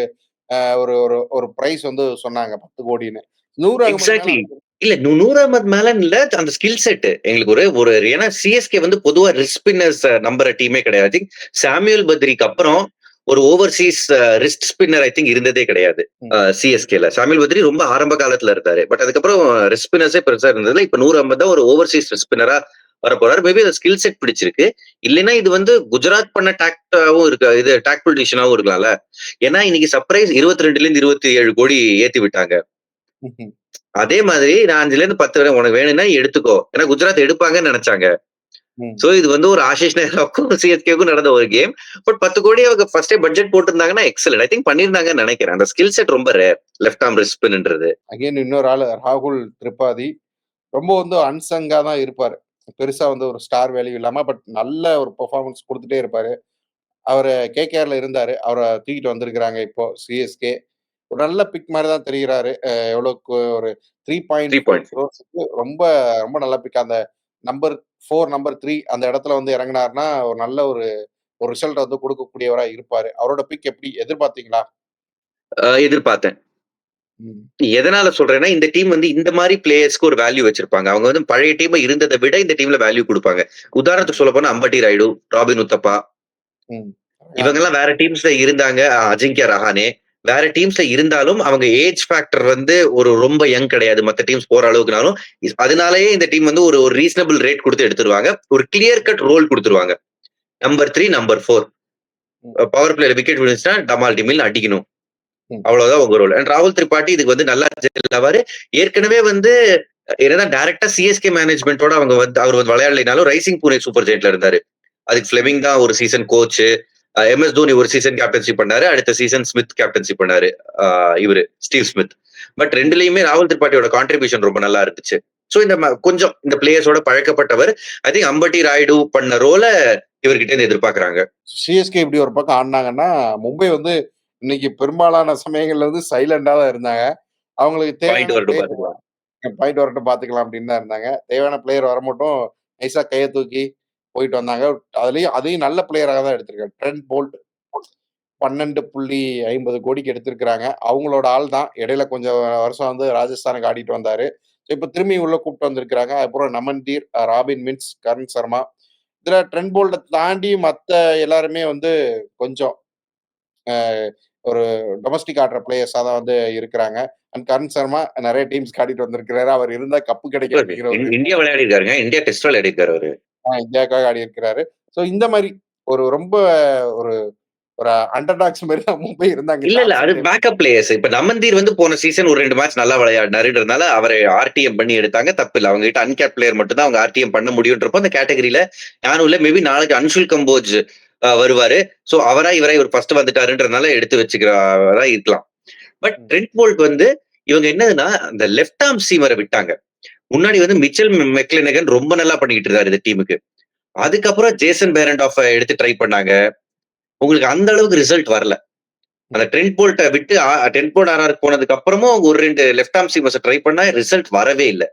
ஒரு ஒரு ஒரு பிரைஸ் வந்து சொன்னாங்க 10 கோடின்னு. நூர் அகமது மேல எக்ஸாக்ட்லி. இல்ல நூர் அஹ்மத் மேலன்னு இல்ல. அந்த ஸ்கில் செட் எங்களுக்கு ஒரு ஒரு ஏன்னா சிஎஸ்கே வந்து பொதுவா ரிஸ்க் ஸ்பின்னர்ஸ் நம்புற டீமே கிடையாது. ஐ திங்க் சாமுவேல் பத்ரிக்கு அப்புறம் ஒரு Overseas risk spinner I think இருந்ததே கிடையாது சிஎஸ்கேல. சாமுவேல் பத்ரி ரொம்ப ஆரம்ப காலத்துல இருந்தாரு. பட் அதுக்கப்புறம் ரிஸ்க் ஸ்பின்னர்ஸே பெருசா இருந்ததுல இப்ப நூர் அஹ்மத் தான் ஒரு ஓவர்சீஸ் ரிஸ்க் ஸ்பின்னரா வர போறாரு. மேபி அந்த ஸ்கில் செட் பிடிச்சிருக்கு. இல்லைன்னா இது வந்து குஜராத் பண்ண டாக்டாவும் இருக்கு. இது டாக்டிக்கல் டிசிஷனாவும் இருக்கலாம்ல. ஏன்னா இன்னைக்கு சர்ப்ரைஸ் 22ல இருந்து 27 கோடி ஏத்தி விட்டாங்க. ம்ஹ்ம். அதே மாதிரி நான் 5ல இருந்து 10 வரை உனக்கு வேணும்னா எடுத்துக்கோ. ஏன்னா குஜராத் எடுப்பாங்கன்னு நினைச்சாங்க. ம். சோ இது வந்து ஒரு ஆஷிஷ் நேராவுக்கும் சிஎஸ்கேக்கும் நடந்த ஒரு கேம். பட் 10 கோடி அவங்க ஃபர்ஸ்டே பட்ஜெட் போட்டிருந்தாங்கன்னா எக்ஸலென்ட். ஐ திங்க் பண்ணிருந்தாங்கன்னு நினைக்கிறேன். அந்த ஸ்கில் செட் ரொம்ப rare. Left arm wrist ஸ்பின்ன்றது. Again இன்னொரு ஆளு ராகுல் திரிபாதி. ரொம்ப வந்து அன்சங்கா தான் இருப்பாரு. பெருசா வந்து ஒரு ஸ்டார் வேல்யூ இல்லாம பட் நல்ல ஒரு பெர்ஃபார்மன்ஸ் குடுத்துட்டே இருப்பாரு. அவரு கேகேஆர்ல இருந்தாரு. அவர தூக்கிட்டு வந்திருக்கிறாங்க இப்போ சிஎஸ்கே. ஒரு நல்ல பிக் மாரி தான் தெரிகிறாரு. எவ்வளோக்கு ஒரு 3 3.4 பாயிண்ட்ஸ். க்ரோர்ஸ்க்கு ரொம்ப ரொம்ப நல்ல பிக். அந்த நம்பர் 4, நம்பர் 3 அந்த இடத்துல வந்து இறங்குனாருன்னா, ஒரு நல்ல ஒரு ஒரு ரிசல்ட் வந்து குடுக்கக்கூடியவரா இருப்பாரு. அவரோட பிக் எப்படி எதிர்பார்த்தீங்களா? எதிர்பார்த்தேன். ம். எதனால சொல்றேன்னா, இந்த டீம் வந்து இந்த மாரி பிளேயர்ஸ்க்கு ஒரு வேல்யூ வச்சிருப்பாங்க. அவங்க வந்து பழைய டீம்ல இருந்தத விட இந்த டீம்ல வேல்யூ குடுப்பாங்க. உதாரணத்துக்கு சொல்லப் போனா அம்பட்டி ராயுடு, ராபின் உத்தப்பா ம். இவங்கெல்லாம் வேற டீம்ஸ்ல இருந்தாங்க. அஜிங்கியா ரஹானே. வேற டீம்ஸ்ல இருந்தாலும் அவங்க ஏஜ் ஃபேக்டர் வந்து ஒரு ரொம்ப யங் கிடையாது. மத்த டீம்ஸ் போற அளவுக்குனாலும், அதனாலேயே இந்த டீம் வந்து ஒரு ஒரு ரீசனபிள் ரேட் குடுத்து எடுத்துருவாங்க. ஒரு கிளியர் கட் ரோல் குடுத்துருவாங்க. நம்பர் 3, நம்பர் 4 ம். பவர் பிளேல விக்கெட் விழுந்துச்சுன்னா டமால் டிமில்னு அடிக்கணும். ம். அவ்வளவுதான் உங்க ரோல். அண்ட் ராகுல் திரிபாட்டி இதுக்கு வந்து நல்லா ஜெல் ஆவாரு. ஏற்கனவே வந்து என்னன்னா டைரக்டா சிஎஸ்கே மேனேஜ்மென்ட்டோட அவங்க வந்து அவர் வந்து விளையாடலைனாலும் ரைசிங் பூனே சூப்பர் ஜெயிண்ட்ல இருந்தாரு. அதுக்கு ஃபிளெமிங் தான் ஒரு சீசன் கோச். எம்எஸ் தோனி ஒரு சீசன் கேப்டன்சி பண்ணாரு. அடுத்த சீசன் ஸ்மித் கேப்டன்சி பண்ணாரு. இவரு ஸ்டீவ் ஸ்மித். பட் 2லயுமே ராகுல் திரிபாட்டியோட கான்ட்ரிபியூஷன் ரொம்ப நல்லா இருந்துச்சு. சோ இந்த கொஞ்சம் இந்த பிளேயர்ஸோட பழக்கப்பட்டவர். ஐ திங்க் அம்பட்டி ராயுடு பண்ண ரோல இவர்கிட்ட இருந்து எதிர்பார்க்கறாங்க. சிஎஸ்கே இப்படி ஒரு பக்கம் ஆடுனாங்கன்னா, மும்பை வந்து இன்னைக்கு பெரும்பாலான சமயங்கள்ல வந்து சைலண்டா தான் இருந்தாங்க. அவங்களுக்கு பாயிண்ட் தேவையான வரட்டும் பிளேயர் பாத்துக்கலாம். பாயிண்ட் வரட்டும் பார்த்துக்கலாம் அப்படின்னு தான் இருந்தாங்க. தேவையான பிளேயர் வர மட்டும் நைஸா கைய தூக்கி போயிட்டு வந்தாங்க. அதுலயும் அதையும் நல்ல பிளேயரா தான் எடுத்திருக்காரு. ட்ரெண்ட் போல்ட் 12.50 கோடிக்கு எடுத்திருக்கிறாங்க. அவங்களோட ஆள் தான். இடையில கொஞ்சம் வருஷம் வந்து ராஜஸ்தானுக்கு ஆடிட்டு வந்தாரு. இப்ப திரும்பி உள்ள கூப்பிட்டு வந்திருக்கிறாங்க. அப்புறம் நமன்தீர், ராபின் மின்ஸ், கரண் சர்மா. இதுல ட்ரெண்ட் போல்ட்ட தாண்டி மத்த எல்லாருமே வந்து கொஞ்சம் ஒரு டொமஸ்டிக் ஆடுற பிளேயர்ஸா தான் வந்து இருக்கிறாங்க. அண்ட் கரண் சர்மா நிறைய டீம்ஸ் காட்டிட்டு வந்திருக்கிறாரு. அவர் இருந்தா கப்பு கிடைக்கும் அப்படிங்கிற ஒரு இந்தியா விளையாடி இருக்காருங்க. இந்தியா டெஸ்ட் விளையாடி இருக்காரு அவரு. இந்தியாவுக்காக ஆடி இருக்கிறாரு. ஸோ இந்த மாதிரி ஒரு ரொம்ப ஒரு ஒரு அண்டர்டாக்ஸ் மாதிரி தான் மும்பை இருந்தாங்க. இல்ல அது பேக்கப் பிளேயர்ஸ். இப்ப நமந்தீர் வந்து போன சீசன் ஒரு 2 மேட்ச் நல்லா விளையாடினாருன்றதுனால அவரை ஆர்டிஎம் பண்ணி எடுத்தாங்க. தப்பு இல்ல. அவங்க கிட்ட அன்கேப் பிளேயர் மட்டும் தான் அவங்க ஆர்டிஎம் பண்ண முடியும்ன்றப்போ அந்த கேட்டகரியில யாரும் இல்ல. மேபி நாளைக்கு அன்ஷுல் கம்போஜ் வருவாரு. சோ அவரா இவரா இவர் ஃபர்ஸ்ட் வந்துட்டாருன்றதுனால எடுத்து வச்சுக்கிறவரா இருக்கலாம். பட் ட்ரெண்ட் போல்ட் வந்து இவங்க என்னதுன்னா அந்த லெஃப்ட் ஆர்ம் சீமரை விட்டாங்க. முன்னாடி வந்து மிச்சல் மெக்லெனகன் ரொம்ப நல்லா பண்ணிக்கிட்டு இருந்தாரு இந்த டீமுக்கு. அதுக்கப்புறம் ஜேசன் பேரண்ட் எடுத்து ட்ரை பண்ணாங்க. உங்களுக்கு அந்த அளவுக்கு ரிசல்ட் வரல. அந்த ட்ரெண்ட் போல்ட்டை விட்டு டென் போல்ட் ஆர்ஆர் போனதுக்கு அப்புறமும் ஒரு 2 லெஃப்ட் ஆர்ம் சீமர்ஸ் ட்ரை பண்ணா ரிசல்ட் வரவே இல்லை.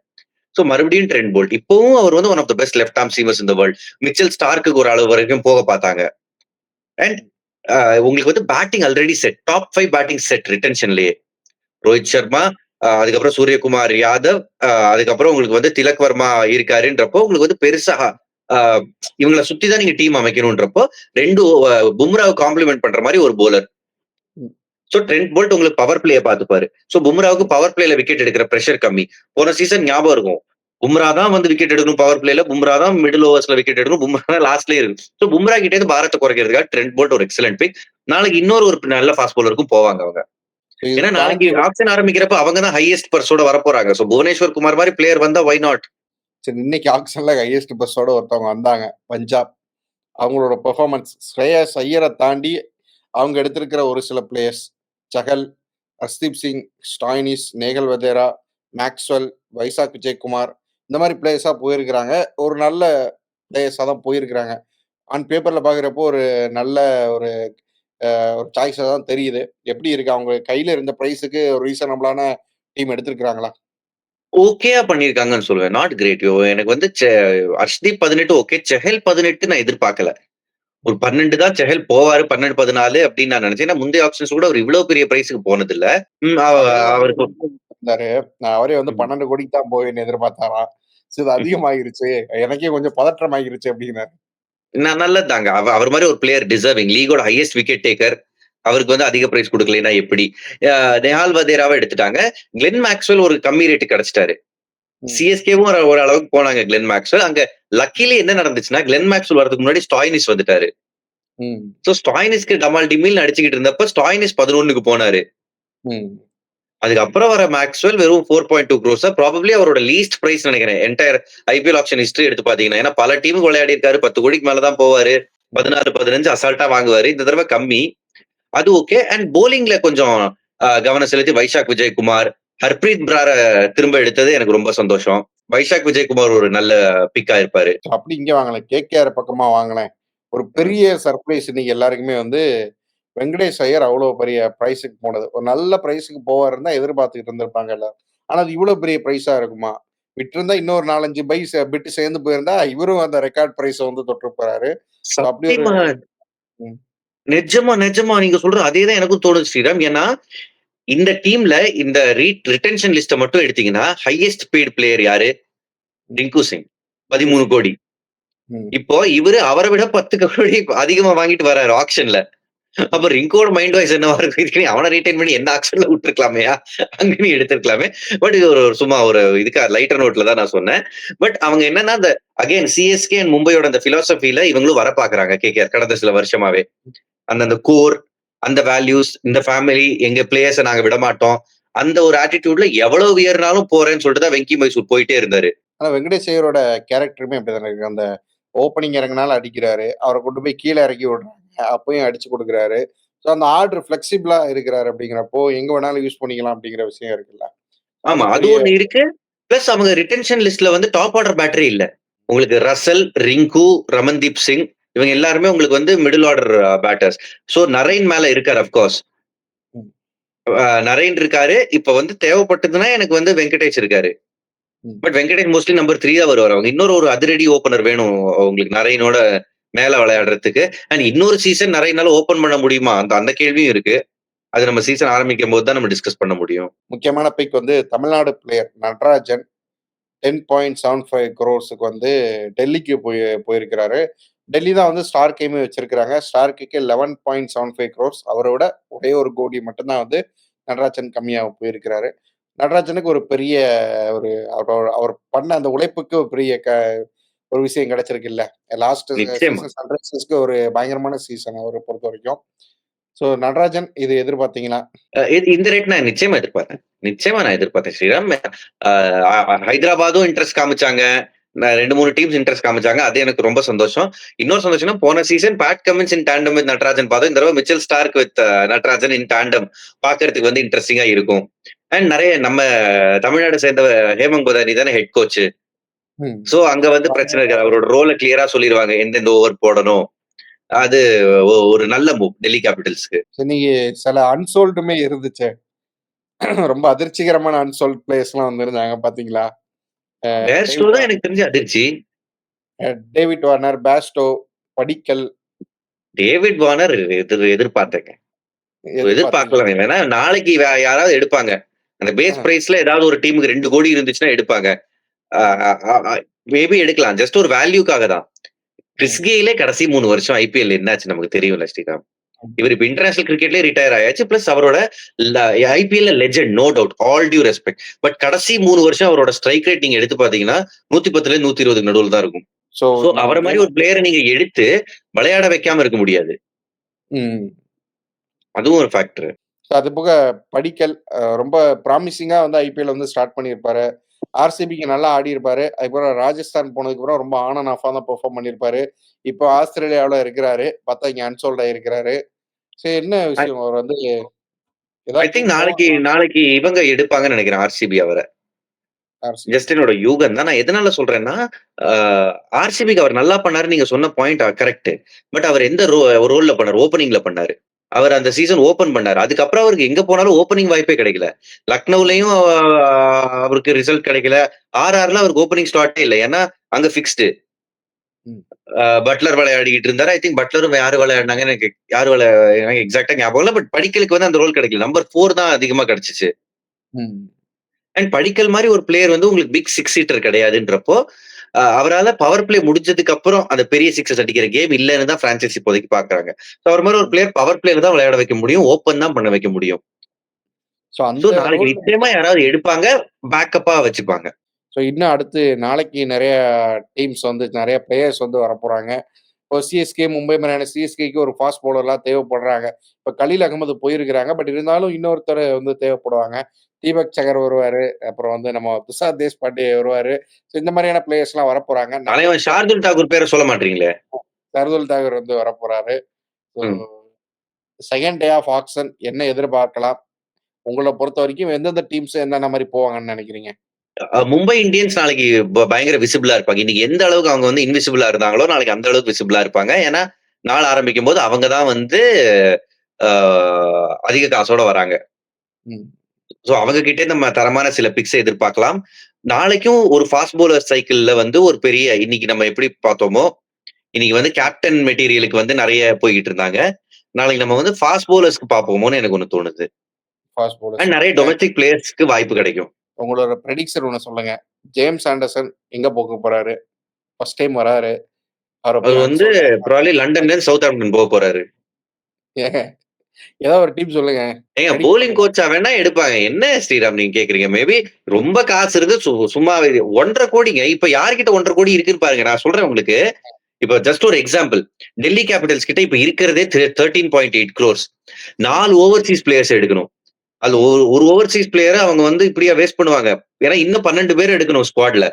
சோ மறுபடியும் ட்ரெண்ட் போல்ட். இப்பவும் அவர் வந்து one of the best left arm seamers இந்த வேர்ல்ட். மிச்சல் ஸ்டார்க்கு ஒரு அளவு வரைக்கும் போக பார்த்தாங்க. அண்ட் உங்களுக்கு வந்து batting already set. Top 5 batting set ரிட்டென்ஷன்லயே. ரோஹித் சர்மா, அதுக்கப்புறம் சூரியகுமார் யாதவ், அதுக்கப்புறம் உங்களுக்கு வந்து திலக் வர்மா இருக்காருன்றப்போ உங்களுக்கு வந்து பெருசா இவங்களை சுத்தி தான் நீங்க டீம் அமைக்கணும்ன்றப்போ 2 பும்ராவை காம்ப்ளிமெண்ட் பண்ற மாதிரி ஒரு போலர். சோ ட்ரெண்ட் போல்ட் உங்களுக்கு பவர் பிளேயை பார்த்துப்பாரு. சோ பும்ராவுக்கு பவர் பிளேல விக்கெட் எடுக்கிற பிரஷர் கம்மி. போன சீசன் ஞாபகம் இருக்கும். பும்ரா தான் வந்து விக்கெட் எடுக்கணும் பவர் பிளேல, பும்ரா தான் மிடில் ஓவர்ஸ்ல விக்கெட் எடுக்கணும், பும்ரா தான் லாஸ்ட்லயே இருக்கு. சோ பும்ரா கிட்டே இருந்து பாரத்தை குறைக்கிறதுக்காக ட்ரெண்ட் போல்ட் ஒரு எக்ஸலன்ட் பிக். நாளைக்கு இன்னொரு ஒரு நல்ல ஃபாஸ்ட் போலருக்கும் போவாங்க அவங்க. ஏன்னா நாளைக்கு ஆப்ஷன் ஆரம்பிக்கிறப்ப அவங்க தான் ஹையஸ்ட் பர்ஸோட வர போறாங்க. சோ புவனேஸ்வர் குமார் மாதிரி பிளேயர் வந்தா வை நாட். சரி, இன்னைக்கு ஆக்ஷன்ல ஹையஸ்ட் பர்ஸோட ஒருத்தவங்க வந்தாங்க பஞ்சாப். அவங்களோட பெர்ஃபார்மன்ஸ் ஸ்ரேயஸ் ஐயரை தாண்டி அவங்க எடுத்திருக்கிற ஒரு சில players Chahal, Harshdeep Singh, Stoinis, Nehal Wadhera, Maxwell, Vyshak Vijaykumar இந்த மாதிரி பிளேயர்ஸா போயிருக்கிறாங்க. ஒரு நல்ல பிளேயர்ஸா தான் போயிருக்கிறாங்க. ஆன் பேப்பர்ல பாக்குறப்போ ஒரு நல்ல ஒரு ஒரு சாய்ஸா தான் தெரியுது. எப்படி இருக்கு அவங்க கையில இருந்த பிரைஸுக்கு ஒரு ரீசனபிளான டீம் எடுத்திருக்கிறாங்களா? ஓகேயா பண்ணிருக்காங்கன்னு சொல்லுவேன். Not great. எனக்கு வந்து ஹர்ஷ்தீப் 18 ஓகே. செஹல் 18 நான் எதிர்பார்க்கல. ஒரு 12 தான் செஹல் போவாரு. 12, 14 அப்படின்னு நான் நினைச்சேன். ஏன்னா முந்தைய ஆப்ஷன்ஸ் கூட அவர் இவ்வளவு பெரிய பிரைஸுக்கு போனது இல்ல. அவருக்கு இருந்தாரு. அவரே வந்து 12 கோடிக்கு தான் போவேன்னு எதிர்பார்த்தாராம். இது அதிகமாயிருச்சு, எனக்கே கொஞ்சம் பதற்றம் ஆகிருச்சு அப்படின்னாரு. நல்லதுதாங்க. அவர் மாதிரி ஒரு பிளேயர் டிசர்விங். லீகோட ஹையஸ்ட் விக்கெட் டேக்கர். அவருக்கு வந்து அதிக பிரைஸ் கொடுக்கலைன்னா எப்படி? நெஹால் வதேராவை எடுத்துட்டாங்க. கிளென் மேக்ஸ்வெல் ஒரு கம்மி ரேட்டு கிடைச்சிட்டாரு. சிஎஸ்கேவும் ஒரு அளவுக்கு போனாங்க கிளென் மேக்ஸ்வெல். அங்க லக்கிலி என்ன நடந்துச்சுன்னா கிளென் மேக்ஸ்வெல் வரதுக்கு முன்னாடி ஸ்டாய்னிஸ் வந்துட்டாரு. சோ ஸ்டாய்னிஸ்க்கு டமால் டிமில் அடிச்சுக்கிட்டு இருந்தப்ப ஸ்டாய்னிஸ் 11க்கு போனாரு. அதுக்கப்புறம் வர மேக்ஸ்வெல் வெறும் 4.2 crores. ப்ராபப்ளி அவரோட லீஸ்ட் பிரைஸ் நினைக்கிறேன் என்டையர் ஐபிஎல் ஆப்ஷன் ஹிஸ்டரி எடுத்து பாத்தீங்கன்னா. ஏன்னா பல டீமுக்கு விளையாடி இருக்காரு. 10 கோடிக்கு மேலதான் போவாரு. 14, 15 அசால்ட்டா வாங்குவாரு. இந்த தடவை கம்மி. அது ஓகே. அண்ட் போலிங்ல கொஞ்சம் கவனம் செலுத்தி வைசாக் விஜயகுமார், ஹர்ப்ரீத் பிரார திரும்ப எடுத்தது எனக்கு ரொம்ப சந்தோஷம். வைசாக் விஜயகுமார் ஒரு நல்ல பிக்கா இருப்பாரு. அப்படி இங்க வாங்கல, கேகேஆர் பக்கமா வாங்கினேன். ஒரு பெரிய சர்ப்ரைஸ் இன்னைக்கு எல்லாருக்குமே வந்து வெங்கடேஷ் ஐயர் அவ்வளவு பெரிய பிரைஸுக்கு போனது. ஒரு நல்ல பிரைஸுக்கு போவாருன்னு தான் எதிர்பார்த்துக்கிட்டு இருந்திருப்பாங்க எல்லாரும். ஆனா அது இவ்வளவு பெரிய பிரைஸா இருக்குமா? விட்டிருந்தா இன்னொரு 4-5 பை பிட்டு சேர்ந்து போயிருந்தா இவரும் அந்த ரெக்கார்ட் பிரைஸ வந்து தொட்டு போறாரு. அப்படி ஒரு நிஜமா நீங்க சொல்ற அதேதான் எனக்கும் தோணுது ஸ்ரீராம். ஏன்னா இந்த டீம்ல இந்த ரிட்டென்ஷன் லிஸ்ட மட்டும் எடுத்தீங்கன்னா ஹையஸ்ட் பெய்டு பிளேயர் யாரு? ரிங்கு சிங் 13 கோடி. இப்போ இவரு அவரை விட 10 கோடி அதிகமா வாங்கிட்டு வர்றாரு ஆக்ஷன்ல. அப்ப ரிங்கோட மைண்ட் வாய்ஸ் என்னவா இருக்கும்? அவனை ரீடைன் பண்ணி என்ன ஆக்ஷன்ல விட்டுருக்கலாமையா? அங்க நீ எடுத்திருக்கலாமே. பட் இது ஒரு சும்மா ஒரு இதுக்கா லைட்டர் நோட்ல தான் நான் சொன்னேன். பட் அவங்க என்னன்னா அந்த அகைன் சிஎஸ்கே அண்ட் மும்பையோட அந்த பிலாசபில இவங்களும் வர பாக்குறாங்க கேகேஆர் கடந்த சில வருஷமாவே. அந்த கோர், அந்த வேல்யூஸ், இந்த ஃபேமிலி, எங்க பிளேயர்ஸை நாங்க விட மாட்டோம், அந்த ஒரு ஆட்டிடியூட்ல எவ்வளவு உயர்னாலும் போறேன்னு சொல்லிட்டு தான் வெங்கி மைசூர் போயிட்டே இருந்தாரு. ஆனா வெங்கடேஷ் ஐயரோட கேரக்டருமே அப்படிதானே இருக்கு. அந்த ஓப்பனிங் இறங்கினாலும் அடிக்கிறாரு, அவரை கொண்டு போய் கீழே இறக்கி விடுறாங்க, அப்பயும் அடிச்சு கொடுக்குறாரு. ஸோ அந்த ஆர்டர் ஃபிளெக்சிபிளா இருக்கிறாரு. அப்படிங்கிறப்போ எங்க வேணாலும் யூஸ் பண்ணிக்கலாம் அப்படிங்கிற விஷயம் இருக்குல்ல. ஆமா, அது ஒண்ணு இருக்கு. பிளஸ் அவங்க ரிட்டென்ஷன் லிஸ்ட்ல வந்து டாப் ஆர்டர் பேட்டரி இல்ல. உங்களுக்கு ரசல், ரிங்கு, ரமன்தீப் சிங் இவங்க எல்லாருமே உங்களுக்கு வந்து middle order batters. So Naren மேல இருக்காரு. அப்கோர்ஸ் நரேன் இருக்காரு. இப்ப வந்து தேவைப்பட்டதுன்னா எனக்கு வந்து வெங்கடேஷ் இருக்காரு. பட் வெங்கடேஷ் மோஸ்ட்லி நம்பர் 3 தான் வருவார். அவங்க இன்னொரு ஒரு அதிரடி ஓபனர் வேணும் உங்களுக்கு நரேனோட மேல விளையாடுறதுக்கு. அண்ட் இன்னொரு சீசன் நரேனால ஓபன் பண்ண முடியுமா? அந்த கேள்வியும் இருக்கு. அது நம்ம சீசன் ஆரம்பிக்கும் போது தான் நம்ம டிஸ்கஸ் பண்ண முடியும். முக்கியமான பிக் வந்து தமிழ்நாடு பிளேயர் நடராஜன் 10.75 crores வந்து டெல்லிக்கு போயிருக்கிறாரு. டெல்லி தான் வந்து ஸ்டார்க்கையுமே வச்சிருக்கிறாங்க. ஸ்டார்க்குக்கு 11.75 crores. அவரோட ஒரே ஒரு கோடி மட்டும் தான் வந்து நடராஜன் கம்மியா போயிருக்கிறாரு. நடராஜனுக்கு ஒரு பெரிய ஒரு அவர் பண்ண அந்த உழைப்புக்கு ஒரு பெரிய ஒரு விஷயம் கிடைச்சிருக்குல்ல. லாஸ்ட் நிச்சயமா. சீசன் சன்ரைசர்ஸ்க்கு ஒரு பயங்கரமான சீசன் அவர பொறுத்தவரைக்கும். ஸோ நடராஜன் இது எதிர்பார்த்தீங்களா? இந்த ரேட் நான் நிச்சயமா எதிர்பார்த்தேன். நிச்சயமா நான் எதிர்பார்த்தேன் ஸ்ரீராம். ஹைதராபாத்தும் இன்ட்ரெஸ்ட் காமிச்சாங்க. 2, 3 டீம்ஸ் இன்ட்ரெஸ்ட் காமிச்சாங்க. அது எனக்கு ரொம்ப சந்தோஷம். இன்னொரு சந்தோஷம்னா போன season Pat Cummins in tandem with Natarajan பார்த்தோம். இந்த தடவை Mitchell Starc with Natarajan in tandem பார்க்கறதுக்கு வந்து இன்ட்ரெஸ்டிங்கா இருக்கும். அண்ட் நிறைய நம்ம தமிழ்நாடு சேர்ந்த ஹேமந்த் கோதாரி தானே ஹெட் கோச். சோ அங்க வந்து பிரச்சனை இருக்காது. அவரோட ரோலை கிளியரா சொல்லிடுவாங்க எந்தெந்த ஓவர் போடணும். அது ஒரு நல்ல மூவ் டெல்லி கேபிட்டல்ஸ்க்கு. நீங்க சில அன்சோல்டுமே இருந்துச்சு. ரொம்ப அதிர்ச்சிகரமான அன்சோல்ட் பிளேயர்ஸ் எல்லாம் வந்திருந்தாங்க பாத்தீங்களா? பேஸ்டோ தான் எனக்கு தெரிஞ்ச அதிர்ச்சி. David Warner, Bairstow, Padikkal. David Warner எதிர்பார்த்தேங்க. எதிர்பார்க்கலாம். ஏன்னா நாளைக்கு யாராவது எடுப்பாங்க. அந்த பேஸ் பிரைஸ்ல ஏதாவது ஒரு டீமுக்கு 2 கோடி இருந்துச்சுன்னா எடுப்பாங்க. மேபி எடுக்கலாம். ஜஸ்ட் ஒரு வேல்யூக்காக தான். கிறிஸ் கெயிலே கடைசி 3 வருஷம் ஐபிஎல் என்னாச்சு நமக்கு தெரியும்ல ஸ்ரீராம். இவர் இப்ப இன்டர்நேஷனல் கிரிக்கெட்லயே ரிட்டையர் ஆயாச்சு. பிளஸ் அவரோட IPL legend, no doubt, all due respect. But கடைசி 3 வருஷம் அவரோட ஸ்ட்ரைக் ரேட் நீங்க எடுத்து பாத்தீங்கன்னா 110 120 நடுவில் தான் இருக்கும். சோ அவரை மாதிரி ஒரு பிளேயரை நீங்க எடுத்து விளையாட வைக்காம இருக்க முடியாது. அதுவும் ஒரு ஃபேக்டர். அது போக படிக்கல் ரொம்ப ப்ராமிசிங்கா வந்து ஐபிஎல் வந்து ஸ்டார்ட் பண்ணியிருப்பாரு. ஆர்சிபிக்கு நல்லா ஆடி இருப்பாரு. அதுக்கப்புறம் ராஜஸ்தான் போனதுக்கு அப்புறம் ரொம்ப ஆன் அண்ட் ஆஃபா தான் பெர்ஃபார்ம் பண்ணியிருப்பாரு. இப்போ ஆஸ்திரேலியாவில் இருக்கிறாரு. பார்த்தா இங்க அன்சோல்ட் ஆயிருக்கிறாரு. சரி, என்ன விஷயம் அவர் வந்து ஐ திங்க் நாளைக்கு இவங்க எடுப்பாங்கன்னு நினைக்கிறேன் ஆர்சிபி அவரை. ஜஸ்ட் என்னோட யூகம் தான். நான் எதனால சொல்றேன்னா ஆர்சிபிக்கு அவர் நல்லா பண்ணாரு. நீங்க சொன்ன பாயிண்ட் கரெக்ட். பட் அவர் எந்த ரோல்ல பண்ணாரு? ஓப்பனிங்ல பண்ணாரு. அவர் அந்த சீசன் ஓபன் பண்ணாரு. அதுக்கப்புறம் அவருக்கு எங்க போனாலும் ஓப்பனிங் வாய்ப்பே கிடைக்கல. லக்னோலயும் அவருக்கு ரிசல்ட் கிடைக்கல. ஆர்ஆர்ல அவருக்கு ஓப்பனிங் ஸ்லாட்டே இல்லை. ஏன்னா அங்க பிக்ஸ்டு. பட்லர் விளையாடிட்டு இருந்தாரு. ஐ திங்க் பட்லரும் யாரு விளையாடினாங்க எனக்கு எக்ஸாக்டா ஞாபகம் இல்லை. பட் படிக்கலுக்கு வந்து அந்த ரோல் கிடைக்கல. நம்பர் 4 தான் அதிகமா கிடைச்சிச்சு. அண்ட் படிக்கல் மாதிரி ஒரு பிளேயர் வந்து உங்களுக்கு பிக் 6 சீட்டர் கிடையாதுன்றப்போ அவரால் பவர் பிளே முடிஞ்சதுக்கு அப்புறம் அந்த பெரிய 6 அடிக்கிற கேம் இல்லைன்னு தான் பிரான்சைஸ் இப்போதைக்கு பாக்குறாங்க. அவர் மாதிரி ஒரு பிளேயர் பவர் பிளேல தான் விளையாட வைக்க முடியும். ஓப்பன் தான் பண்ண வைக்க முடியும். நாளைக்கு நிச்சயமா யாராவது எடுப்பாங்க, பேக்கப்பா வச்சுப்பாங்க. ஸோ இன்னும் அடுத்து நாளைக்கு நிறைய டீம்ஸ் வந்து நிறைய பிளேயர்ஸ் வந்து வரப்போறாங்க. இப்போ சிஎஸ்கே, மும்பை மாதிரியான சிஎஸ்கேக்கு ஒரு ஃபாஸ்ட் பவுலர்லாம் தேவைப்படுறாங்க. இப்போ கலீல் அகமது போயிருக்கிறாங்க. பட் இருந்தாலும் இன்னொருத்தர் வந்து தேவைப்படுவாங்க. தீபக் சகர் வருவாரு. அப்புறம் வந்து நம்ம துஷார் தேஷ்பாண்டே வருவாரு. இந்த மாதிரியான பிளேயர்ஸ் எல்லாம் வரப்போறாங்க. ஷார்துல் தாக்கூர் பேரை சொல்ல மாட்டீங்களே? ஷார்துல் தாக்கூர் வந்து வரப்போறாரு. செகண்ட் டே ஆஃப் ஆக்ஷன் என்ன எதிர்பார்க்கலாம்? உங்களை பொறுத்த வரைக்கும் எந்தெந்த டீம்ஸ் என்னென்ன மாதிரி போவாங்கன்னு நினைக்கிறீங்க? மும்பை இந்தியன்ஸ் நாளைக்கு பயங்கர விசிபிளா இருப்பாங்க. இன்னைக்கு எந்த அளவுக்கு அவங்க வந்து இன்விசிபிளா இருந்தாங்களோ நாளைக்கு அந்த அளவுக்கு விசிபிளா இருப்பாங்க. ஏன்னா நாள் ஆரம்பிக்கும் போது அவங்க தான் வந்து அதிக காசோட வராங்க. சோ அவங்க கிட்டே நம்ம தரமான சில பிக்ஸை எதிர்பார்க்கலாம். நாளைக்கும் ஒரு ஃபாஸ்ட் பவுலர் சைக்கிள்ல வந்து ஒரு பெரிய, இன்னைக்கு நம்ம எப்படி பார்த்தோமோ இன்னைக்கு வந்து கேப்டன் மெட்டீரியலுக்கு வந்து நிறைய போய்கிட்டு இருந்தாங்க. நாளைக்கு நம்ம வந்து ஃபாஸ்ட் பவுலர்ஸ்க்கு பார்ப்போமோன்னு எனக்கு ஒண்ணு தோணுது. நிறைய டொமஸ்டிக் பிளேயர்ஸ்க்கு வாய்ப்பு கிடைக்கும். உங்களோட ப்ரெடிக்ஷன் ஒண்ணு சொல்லுங்க. ஜேம்ஸ் ஆண்டர்சன் எங்க போக போறாரு? ஃபர்ஸ்ட் டைம் வராரு. அவர் வந்து ப்ராபபிலி லண்டன்ல இருந்து சவுத்ஹாம்ப்டன் போக போறாரு. ஏதாவது ஒரு டீம் சொல்லுங்க. ஏங்க போலிங் கோச்சா வேணா எடுப்பாங்க. என்ன ஸ்ரீராம் நீங்க கேக்குறீங்க? மேபி ரொம்ப காசு இருந்து சும்மா 1.5 கோடிங்க. இப்ப யார்கிட்ட 1.5 கோடி இருக்குன்னு பாருங்க. நான் சொல்றேன் உங்களுக்கு. இப்ப ஜஸ்ட் ஒரு எக்ஸாம்பிள், டெல்லி கேபிட்டல்ஸ் கிட்ட இப்ப இருக்கிறதே 13.8 crores. 4 ஓவர்சீஸ் பிளேயர்ஸ் எடுக்கணும். அது ஒரு ஓவர்சீஸ் பிளேயரை அவங்க வந்து இப்படியா வேஸ்ட் பண்ணுவாங்க? ஏன்னா இன்னும் 12 பேர் எடுக்கணும் ஸ்குவாட்ல.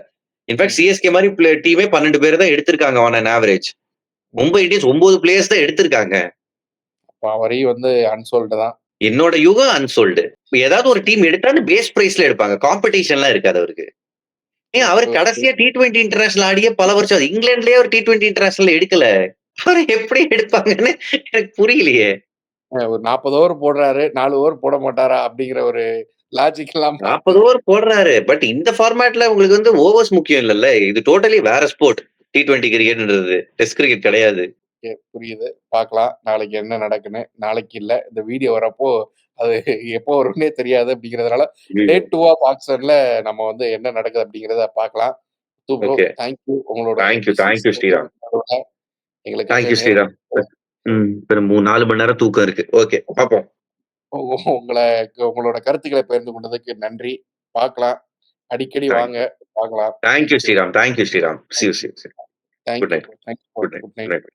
இன்ஃபேக்ட் சிஎஸ்கே மாதிரி டீமே 12 பேர் தான் எடுத்திருக்காங்க on an average. Mumbai Indians 9 players தான் எடுத்திருக்காங்க. அவரையும் வந்து அன்சோல்டு தான். என்னோட யுகம் அன்சோல்டு. ஏதாவது ஒரு டீம் எடுத்தா அந்த பேஸ் பிரைஸ்ல எடுப்பாங்க. காம்படிஷன்லாம் இருக்காது அவருக்கு. ஏன் அவர் கடைசியா T20 இன்டர்நேஷனல் ஆடிய பல வருஷம். இங்கிலாந்துலயே ஒரு T20 இன்டர்நேஷனல் எடுக்கல. அவர் எப்படி எடுப்பாங்கன்னு எனக்கு புரியலையே. ஒரு 40 ஓவர் போடுறாரு, 4 ஓவர் போட மாட்டாரா அப்படிங்கிற ஒரு லாஜிக் எல்லாம். 40 ஓவர் போடுறாரு. பட் இந்த ஃபார்மேட்ல உங்களுக்கு வந்து ஓவர்ஸ் முக்கியம் இல்லல்ல. இது டோட்டலி வேற ஸ்போர்ட். T20 கிரிக்கெட்ன்றது டெஸ்ட் கிரிக்கெட் கிடையாது. புரியுது. பார்க்கலாம் நாளைக்கு என்ன நடக்குன்னு. நாளைக்கு இல்ல, இந்த வீடியோ வரப்போ அது எப்போ வரும்னே தெரியாது. அப்படிங்கிறதுனால டே 2 ஆஃப் ஆக்ஷன்ல நம்ம வந்து என்ன நடக்குது அப்படிங்கிறத பார்க்கலாம். தேங்க்யூ. உங்களோட தேங்க்யூ ஸ்ரீராம். எங்களுக்கு தேங்க்யூ நேரம் ஸ்ரீராம். இப்ப 4 மணி நேரம் தூக்கம் இருக்கு. ஓகே, பார்ப்போம். உங்களோட கருத்துக்களை பகிர்ந்து கொண்டதுக்கு நன்றி. பார்க்கலாம். அடிக்கடி வாங்க. பார்க்கலாம். Thank you Sriram. Thank you Sriram. See you. Thank Good you. night. Thank you. Good night. Good Good night. night.